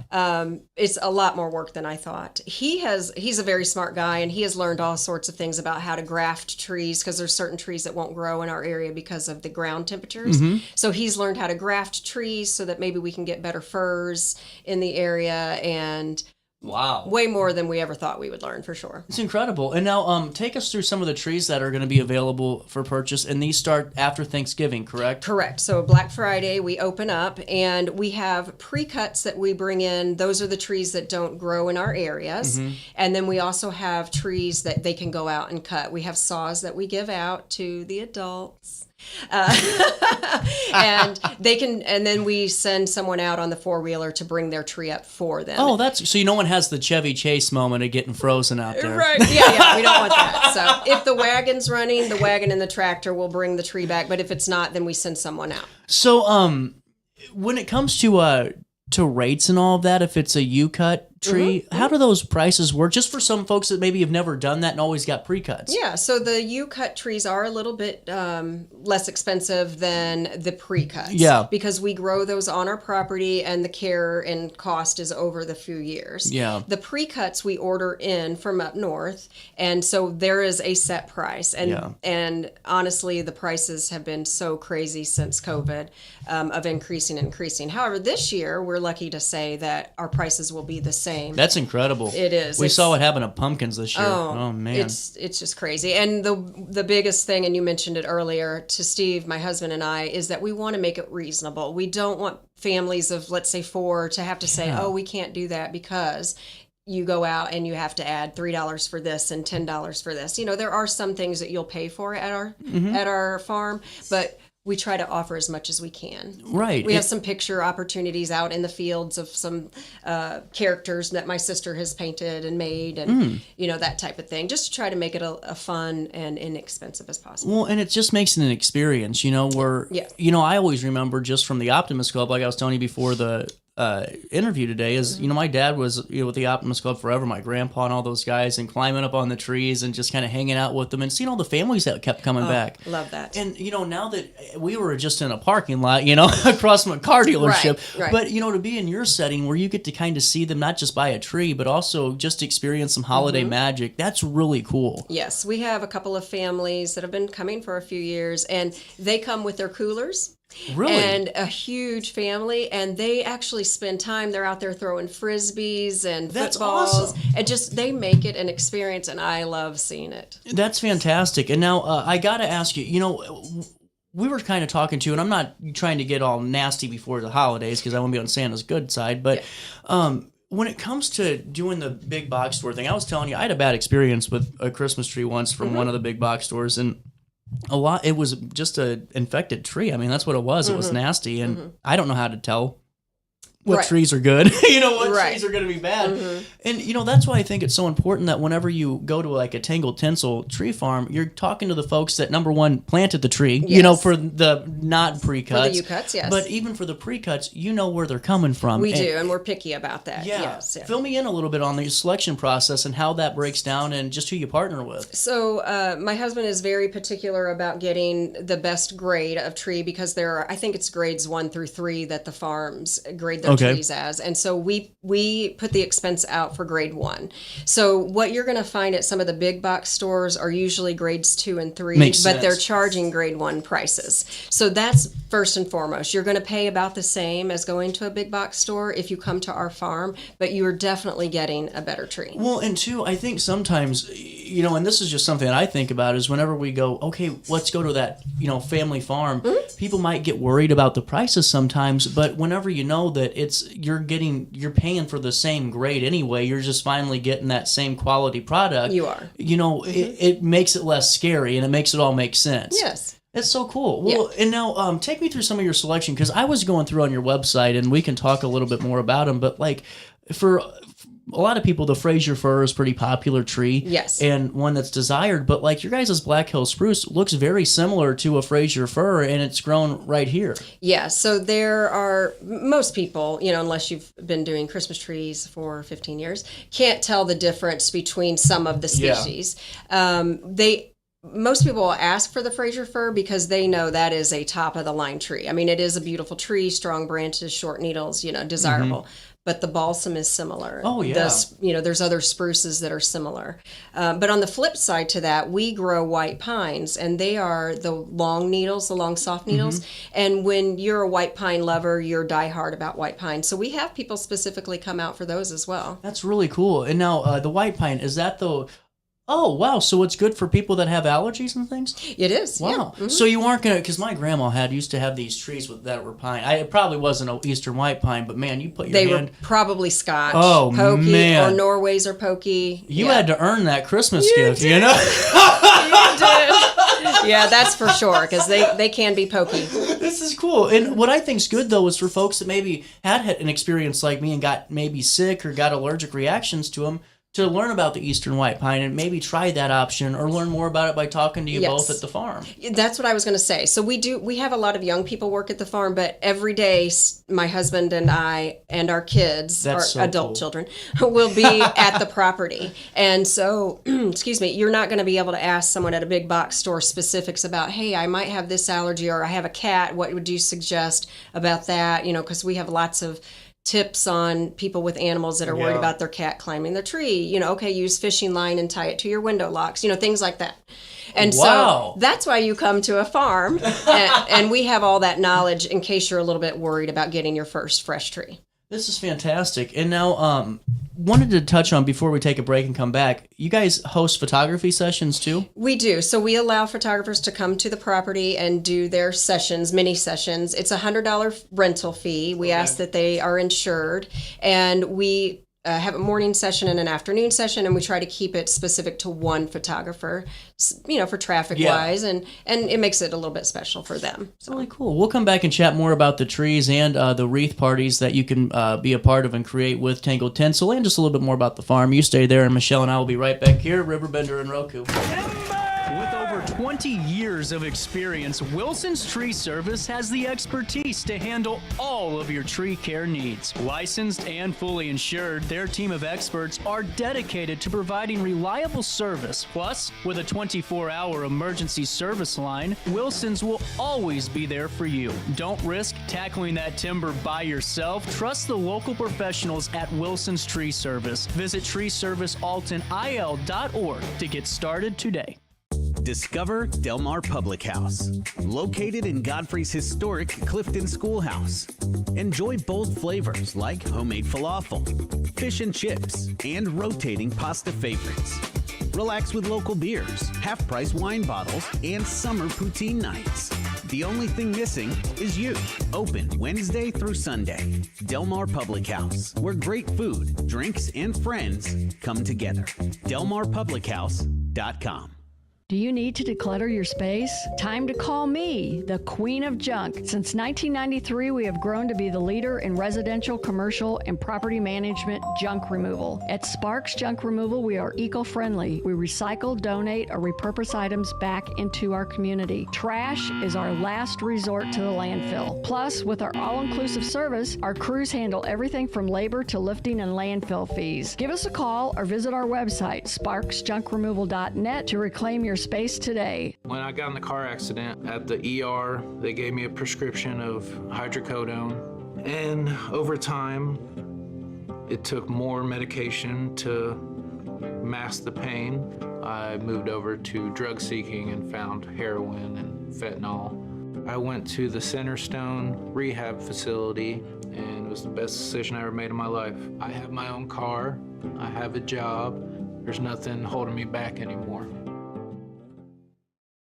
It's a lot more work than I thought. He's a very smart guy, and he has learned all sorts of things about how to graft trees, because there's certain trees that won't grow in our area because of the ground temperatures. Mm-hmm. So he's learned how to graft trees so that maybe we can get better firs in the area, and way more than we ever thought we would learn, for sure. It's incredible. And now take us through some of the trees that are going to be available for purchase, and these start after Thanksgiving, correct? Correct. So Black Friday we open up, and we have pre-cuts that we bring in. Those are the trees that don't grow in our areas. Mm-hmm. And then we also have trees that they can go out and cut. We have saws that we give out to the adults. And they can, and then we send someone out on the 4-wheeler to bring their tree up for them. Oh, that's so no one has the Chevy Chase moment of getting frozen out there. Right. Yeah, we don't want that. So if the wagon's running, the wagon and the tractor will bring the tree back, but if it's not, then we send someone out. So when it comes to rates and all of that, if it's a U-cut tree, how do those prices work? Just for some folks that maybe have never done that and always got pre-cuts. Yeah, so the U-cut trees are a little bit less expensive than the pre-cuts. Yeah. Because we grow those on our property, and the care and cost is over the few years. Yeah. The pre-cuts we order in from up north, and so there is a set price. And honestly, the prices have been so crazy since COVID of increasing. However, this year, we're lucky to say that our prices will be the same. That's incredible. It is. We saw what happened to pumpkins this year. Oh man. It's just crazy. And the biggest thing, and you mentioned it earlier to Steve, my husband and I, is that we want to make it reasonable. We don't want families of, let's say, 4 to have to say, oh, we can't do that because you go out and you have to add $3 for this and $10 for this. There are some things that you'll pay for at our farm, but we try to offer as much as we can. Right. We have some picture opportunities out in the fields of some characters that my sister has painted and made, and that type of thing, just to try to make it a fun and inexpensive as possible. Well, and it just makes it an experience, where, I always remember just from the Optimist Club, like I was telling you before the interview today, is my dad was with the Optimist Club forever, my grandpa and all those guys, and climbing up on the trees and just kind of hanging out with them and seeing all the families that kept coming back. Love that. And now that we were just in a parking lot, across from a car dealership, right. But to be in your setting where you get to kind of see them not just buy a tree but also just experience some holiday magic, that's really cool. Yes, we have a couple of families that have been coming for a few years, and they come with their coolers. Really? And a huge family, and they actually spend time. They're out there throwing frisbees and That's footballs, awesome. and just they make it an experience, and I love seeing it. That's fantastic. And now I got to ask you, we were kind of talking to, and I'm not trying to get all nasty before the holidays because I want to be on Santa's good side, but when it comes to doing the big box store thing, I was telling you I had a bad experience with a Christmas tree once from one of the big box stores, and it was just an infected tree. I mean, that's what it was. It was nasty, and I don't know how to tell what trees are good, what trees are going to be bad. And, that's why I think it's so important that whenever you go to like a Tangled Tinsel tree farm, you're talking to the folks that, number one, planted the tree, for the not pre-cuts. For the U-cuts, yes. But even for the pre-cuts, where they're coming from. We do, and we're picky about that. Yeah. Yes. Fill me in a little bit on the selection process and how that breaks down and just who you partner with. So my husband is very particular about getting the best grade of tree because I think it's grades 1 through 3 that the farms grade their trees as. And so we put the expense out for grade 1. So what you're going to find at some of the big box stores are usually grades 2 and 3, Makes but sense. they're charging grade 1 prices. So that's first and foremost. You're going to pay about the same as going to a big box store if you come to our farm, but you're definitely getting a better tree. Well, and two, I think sometimes, and this is just something that I think about is whenever we go, okay, let's go to that, family farm, people might get worried about the prices sometimes, but whenever you know that you're paying for the same grade anyway, you're just finally getting that same quality product. You are. It makes it less scary and it makes it all make sense. Yes. That's so cool. Well, and now take me through some of your selection because I was going through on your website and we can talk a little bit more about them, but like for a lot of people, the Fraser fir is a pretty popular tree. Yes. And one that's desired. But like your guys' Black Hill spruce looks very similar to a Fraser fir, and it's grown right here. Yeah. So there are most people, unless you've been doing Christmas trees for 15 years, can't tell the difference between some of the species. Most people will ask for the Fraser fir because they know that is a top of the line tree. I mean, it is a beautiful tree, strong branches, short needles, desirable. But the balsam is similar. Oh, yeah. There's other spruces that are similar. But on the flip side to that, we grow white pines, and they are the long needles, the long soft needles. And when you're a white pine lover, you're diehard about white pine. So we have people specifically come out for those as well. That's really cool. And now the white pine, is that the... Oh, wow. So it's good for people that have allergies and things? It is. Wow. Yeah. So you aren't going to, because my grandma used to have these trees that were pine. It probably wasn't an eastern white pine, but man, you put your hand. They were probably Scotch. Oh, pokey, man. or Norways or pokey. You had to earn that Christmas gift, did. You know? You did. Yeah, that's for sure, because they can be pokey. This is cool. And what I think's good, though, is for folks that maybe had an experience like me and got maybe sick or got allergic reactions to them, to learn about the eastern white pine and maybe try that option or learn more about it by talking to you both at the farm. That's what I was going to say. So we have a lot of young people work at the farm, but every day my husband and I and our kids, adult children, will be at the property. And so, excuse me, you're not going to be able to ask someone at a big box store specifics about, hey, I might have this allergy or I have a cat. What would you suggest about that? Because we have lots of tips on people with animals that are worried about their cat climbing the tree. Okay, use fishing line and tie it to your window locks, things like that. And so that's why you come to a farm and we have all that knowledge in case you're a little bit worried about getting your first fresh tree. This is fantastic. And now, wanted to touch on before we take a break and come back, you guys host photography sessions too? We do. So we allow photographers to come to the property and do their sessions, mini sessions. It's a $100 rental fee. We ask that they are insured, and we have a morning session and an afternoon session, and we try to keep it specific to one photographer, for traffic wise, and it makes it a little bit special for them. So. Really cool. We'll come back and chat more about the trees and the wreath parties that you can be a part of and create with Tangled Tinsel, and just a little bit more about the farm. You stay there, and Michelle and I will be right back here at Riverbender and Roku. With over 20 years of experience, Wilson's Tree Service has the expertise to handle all of your tree care needs. Licensed and fully insured, their team of experts are dedicated to providing reliable service. Plus, with a 24-hour emergency service line, Wilson's will always be there for you. Don't risk tackling that timber by yourself. Trust the local professionals at Wilson's Tree Service. Visit treeservicealtonil.org to get started today. Discover Del Mar Public House, located in Godfrey's historic Clifton Schoolhouse. Enjoy bold flavors like homemade falafel, fish and chips, and rotating pasta favorites. Relax with local beers, half-price wine bottles, and summer poutine nights. The only thing missing is you. Open Wednesday through Sunday. Del Mar Public House, where great food, drinks, and friends come together. DelMarPublicHouse.com. Do you need to declutter your space? Time to call me, the Queen of Junk. Since 1993, we have grown to be the leader in residential, commercial, and property management junk removal. At Sparks Junk Removal, we are eco-friendly. We recycle, donate, or repurpose items back into our community. Trash is our last resort to the landfill. Plus, with our all-inclusive service, our crews handle everything from labor to lifting and landfill fees. Give us a call or visit our website, sparksjunkremoval.net, to reclaim your space today. When I got in the car accident at the ER, they gave me a prescription of hydrocodone. And over time, it took more medication to mask the pain. I moved over to drug seeking and found heroin and fentanyl. I went to the Centerstone rehab facility, and it was the best decision I ever made in my life. I have my own car, I have a job, there's nothing holding me back anymore.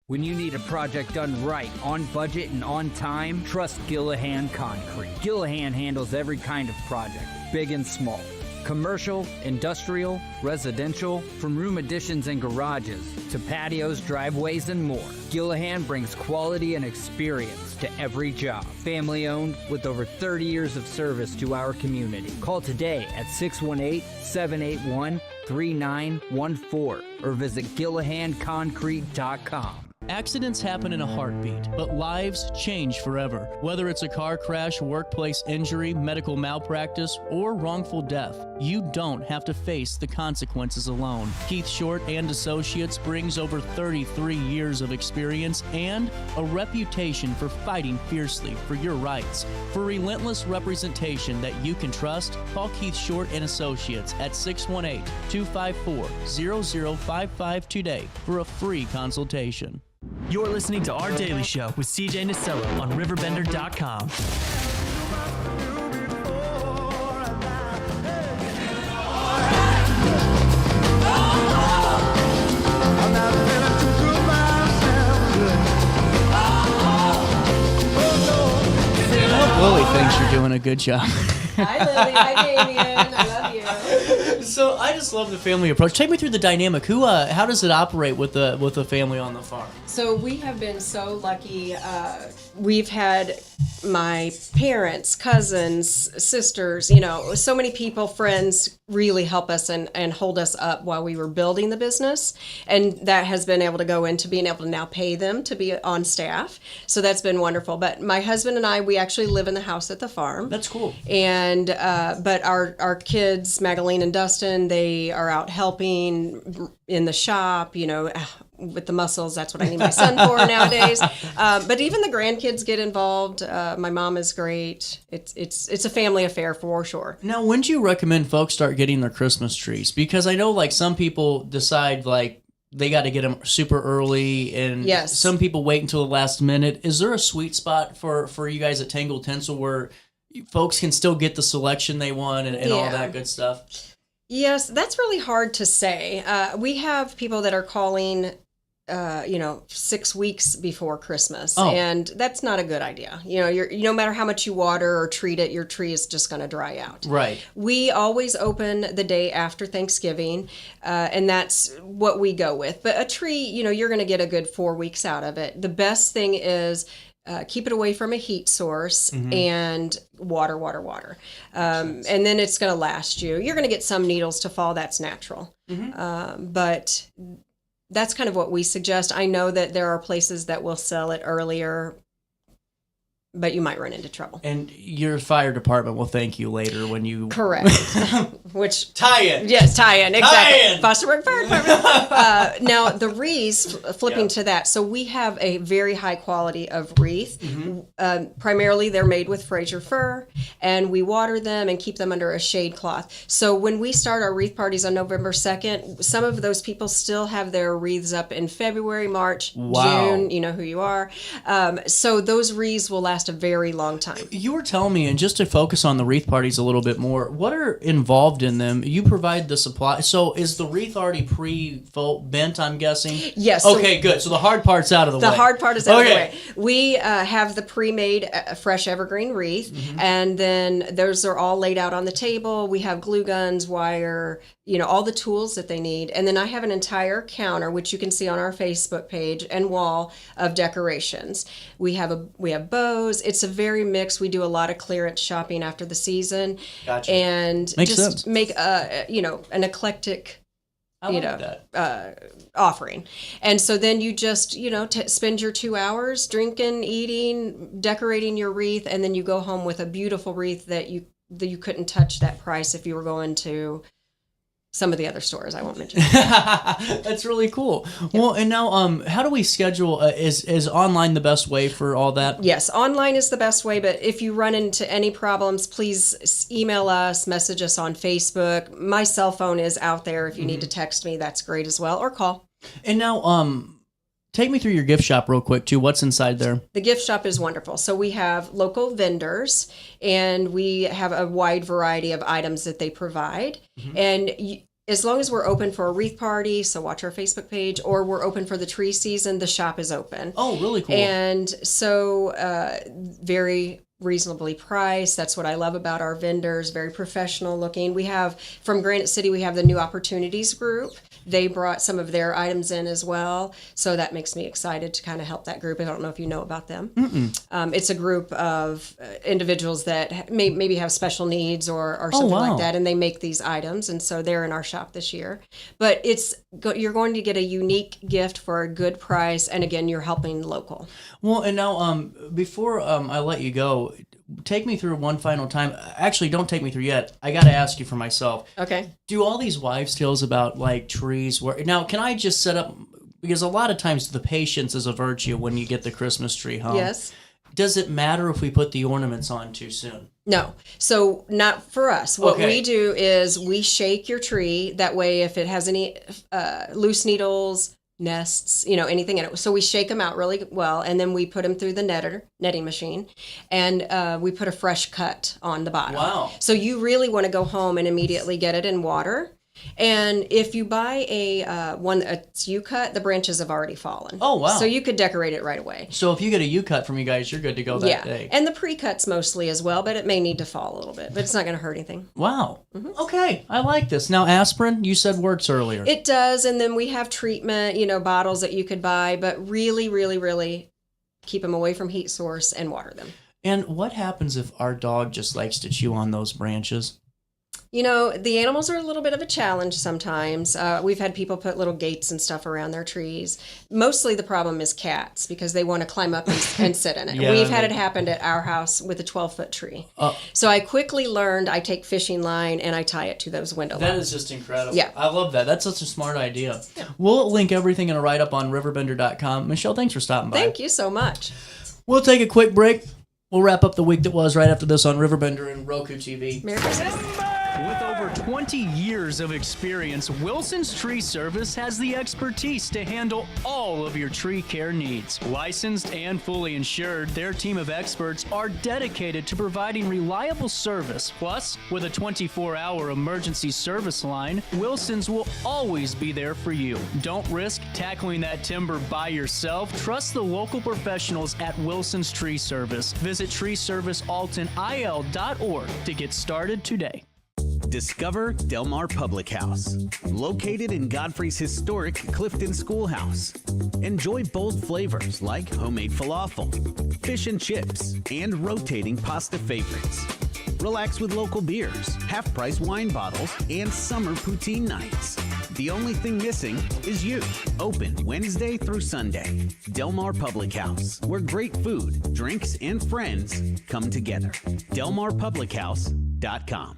When you need a project done right, on budget and on time, trust Gillahan Concrete. Gillahan handles every kind of project, big and small. Commercial, industrial, residential, from room additions and garages to patios, driveways, and more. Gillahan brings quality and experience to every job. Family owned with over 30 years of service to our community. Call today at 618-781-3914 or visit GillahanConcrete.com. Accidents happen in a heartbeat, but lives change forever. Whether it's a car crash, workplace injury, medical malpractice, or wrongful death, you don't have to face the consequences alone. Keith Short and Associates brings over 33 years of experience and a reputation for fighting fiercely for your rights. For relentless representation that you can trust, call Keith Short and Associates at 618-254-0055 today for a free consultation. You're listening to Our Daily Show with CJ Nasello on RiverBender.com. Lily thinks you're doing a good job. Hi, Lily. Hi, Damien. I love you. So I just love the family approach. Take me through the dynamic. How does it operate with the family on the farm? So we have been so lucky. We've had my parents, cousins, sisters, so many people, friends really help us and hold us up while we were building the business. And that has been able to go into being able to now pay them to be on staff. So that's been wonderful. But my husband and I, we actually live in the house at the farm. That's cool. And but our kids, Magdalene and Dustin, they are out helping in the shop, with the muscles. That's what I need my son for nowadays. But even the grandkids get involved. My mom is great. It's a family affair for sure. Now, when do you recommend folks start getting their Christmas trees? Because I know some people decide they got to get them super early, and yes, some people wait until the last minute. Is there a sweet spot for you guys at Tangled Tinsel where folks can still get the selection they want and all that good stuff? Yes, that's really hard to say. We have people that are calling 6 weeks before Christmas. Oh. And that's not a good idea. No matter how much you water or treat it, your tree is just going to dry out. Right. We always open the day after Thanksgiving, and that's what we go with. But a tree, you're going to get a good 4 weeks out of it. The best thing is keep it away from a heat source, mm-hmm. and water. And then it's going to last you. You're going to get some needles to fall. That's natural. Mm-hmm. But that's kind of what we suggest. I know that there are places that will sell it earlier. but you might run into trouble. And your fire department will thank you later when you... Correct. Which Tie-in. Yes, tie-in, exactly. Tie-in. Fosterburg Fire Department. Now, the wreaths, flipping to that, so we have a very high quality of wreath. Primarily, they're made with Fraser fir, and we water them and keep them under a shade cloth. So when we start our wreath parties on November 2nd, some of those people still have their wreaths up in February, March, June. You know who you are. So those wreaths will last a very long time. You were telling me, and just to focus on the wreath parties a little bit more, what are involved in them? You provide the supply. So is the wreath already pre-bent, I'm guessing? Yes. Okay, good. So the hard part's out of the way. The hard part is out of the way. We have the pre-made fresh evergreen wreath, and then those are all laid out on the table. We have glue guns, wire, all the tools that they need. And then I have an entire counter, which you can see on our Facebook page and wall, of decorations. We have bows. It's a very mixed. We do a lot of clearance shopping after the season. Gotcha. And Makes just sense. make an eclectic that. offering. And so then you just, spend your 2 hours drinking, eating, decorating your wreath, and then you go home with a beautiful wreath that you couldn't touch that price if you were going to some of the other stores I won't mention. That's really cool. Yeah. Well, and now, how do we schedule? Is online the best way for all that? Yes, online is the best way. But if you run into any problems, please email us, message us on Facebook. My cell phone is out there. If you need to text me, that's great as well, or call. And now, take me through your gift shop real quick, too. What's inside there? The gift shop is wonderful. So we have local vendors, and we have a wide variety of items that they provide. And as long as we're open for a wreath party, so watch our Facebook page, or we're open for the tree season, the shop is open. Oh, really cool. And so very reasonably priced. That's what I love about our vendors, very professional looking. We have, from Granite City, we have the New Opportunities Group. They brought some of their items in as well. So that makes me excited to kind of help that group. I don't know if you know about them. It's a group of individuals that maybe have special needs or something like that, and they make these items. And so they're in our shop this year. But you're going to get a unique gift for a good price. And again, you're helping local. Well, and now before I let you go, take me through one final time. Actually, don't take me through yet. I got to ask you for myself. Okay. Do all these wives' tales about like trees work? Now, can I just set up, because a lot of times the patience is a virtue when you get the Christmas tree home. Yes. Does it matter if we put the ornaments on too soon? No. So not for us. What we do is we shake your tree. That way, if it has any loose needles, nests, anything in it. So we shake them out really well, and then we put them through the netting machine, and we put a fresh cut on the bottom. Wow. So you really want to go home and immediately get it in water. And if you buy a one that's U-cut, the branches have already fallen. Oh, wow. So you could decorate it right away. So if you get a U-cut from you guys, you're good to go that day. And the pre-cuts mostly as well, but it may need to fall a little bit, but it's not going to hurt anything. Wow. Okay, I like this. Now, aspirin, you said works earlier. It does, and then we have treatment, bottles that you could buy, but really, really, really keep them away from heat source and water them. And what happens if our dog just likes to chew on those branches? The animals are a little bit of a challenge sometimes. We've had people put little gates and stuff around their trees. Mostly the problem is cats, because they want to climb up and sit in it. Yeah, We've had it happen at our house with a 12-foot tree. So I quickly learned I take fishing line and I tie it to those window That lines. is just incredible. Yeah. I love that. That's such a smart idea. Yeah. We'll link everything in a write-up on RiverBender.com. Michelle, thanks for stopping by. Thank you so much. We'll take a quick break. We'll wrap up the week that was right after this on RiverBender and Roku TV. Merry Christmas. With over 20 years of experience, Wilson's Tree Service has the expertise to handle all of your tree care needs. Licensed and fully insured, their team of experts are dedicated to providing reliable service. Plus, with a 24-hour emergency service line, Wilson's will always be there for you. Don't risk tackling that timber by yourself. Trust the local professionals at Wilson's Tree Service. Visit treeservicealtonil.org to get started today. Discover Del Mar Public House, located in Godfrey's historic Clifton Schoolhouse. Enjoy bold flavors like homemade falafel, fish and chips, and rotating pasta favorites. Relax with local beers, half-price wine bottles, and summer poutine nights. The only thing missing is you. Open Wednesday through Sunday. Del Mar Public House, where great food, drinks, and friends come together. DelMarPublicHouse.com.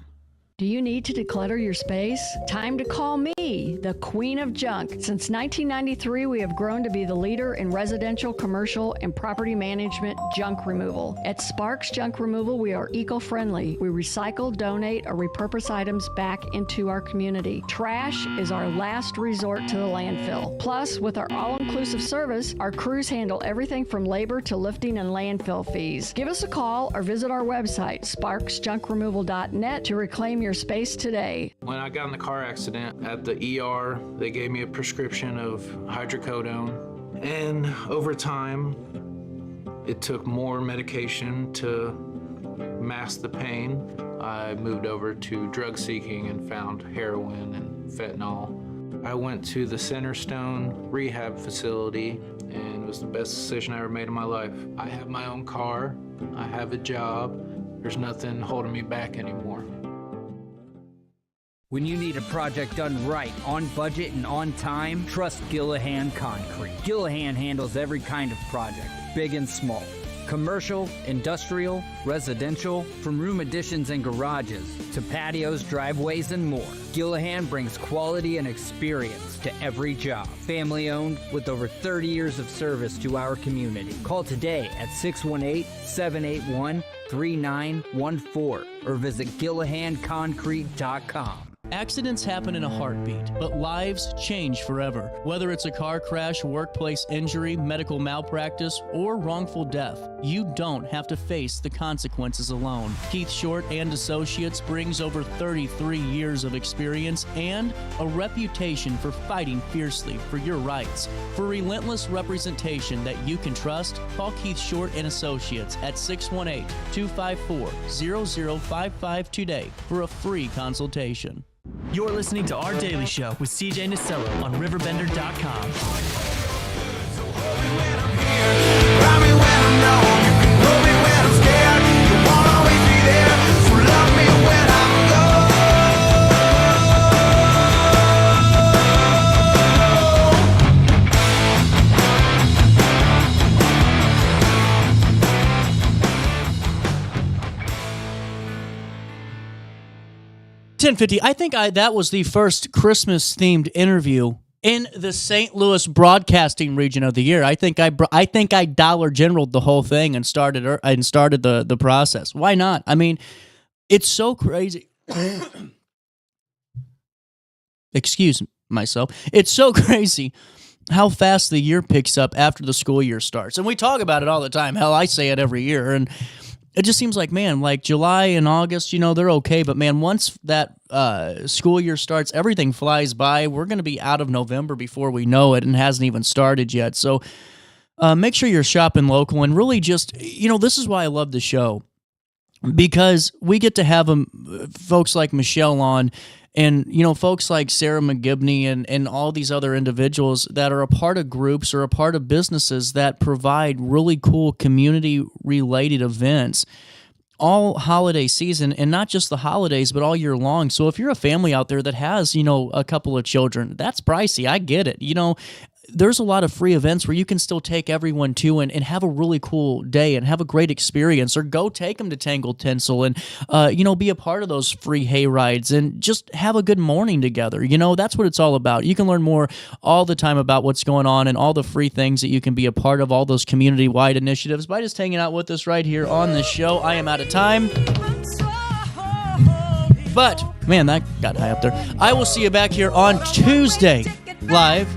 Do you need to declutter your space? Time to call me, the Queen of Junk. Since 1993, we have grown to be the leader in residential, commercial, and property management junk removal. At Sparks Junk Removal, we are eco-friendly. We recycle, donate, or repurpose items back into our community. Trash is our last resort to the landfill. Plus, with our all-inclusive service, our crews handle everything from labor to lifting and landfill fees. Give us a call or visit our website, sparksjunkremoval.net, to reclaim your space today. When I got in the car accident at the ER, they gave me a prescription of hydrocodone. And over time, it took more medication to mask the pain. I moved over to drug seeking and found heroin and fentanyl. I went to the Centerstone rehab facility, and it was the best decision I ever made in my life. I have my own car, I have a job, there's nothing holding me back anymore. When you need a project done right, on budget and on time, trust Gillahan Concrete. Gillahan handles every kind of project, big and small. Commercial, industrial, residential, from room additions and garages to patios, driveways, and more. Gillahan brings quality and experience to every job. Family owned with over 30 years of service to our community. Call today at 618-781-3914 or visit GillahanConcrete.com. Accidents happen in a heartbeat, but lives change forever. Whether it's a car crash, workplace injury, medical malpractice, or wrongful death, you don't have to face the consequences alone. Keith Short and Associates brings over 33 years of experience and a reputation for fighting fiercely for your rights. For relentless representation that you can trust, call Keith Short and Associates at 618-254-0055 today for a free consultation. You're listening to Our Daily Show with CJ Nasello on RiverBender.com. $10.50. I think that was the first Christmas-themed interview in the St. Louis broadcasting region of the year. I think I Dollar General'd the whole thing and started the process. Why not? I mean, it's so crazy. Excuse myself. It's so crazy how fast the year picks up after the school year starts. And we talk about it all the time. Hell, I say it every year. And it just seems like, man, like July and August, they're okay. But, man, once that school year starts, everything flies by. We're going to be out of November before we know it and hasn't even started yet. So make sure you're shopping local and really just, this is why I love the show, because we get to have folks like Michelle on and, folks like Sarah McGibney and all these other individuals that are a part of groups or a part of businesses that provide really cool community-related events all holiday season, and not just the holidays, but all year long. So if you're a family out there that has, a couple of children, that's pricey. I get it. There's a lot of free events where you can still take everyone to and have a really cool day and have a great experience, or go take them to Tangled Tinsel and, be a part of those free hay rides and just have a good morning together. That's what it's all about. You can learn more all the time about what's going on and all the free things that you can be a part of, all those community-wide initiatives, by just hanging out with us right here on the show. I am out of time. But, man, that got high up there. I will see you back here on Tuesday live.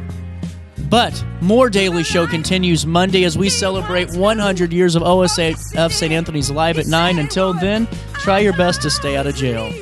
But more Daily Show continues Monday as we celebrate 100 years of OSF St. Anthony's live at 9. Until then, try your best to stay out of jail.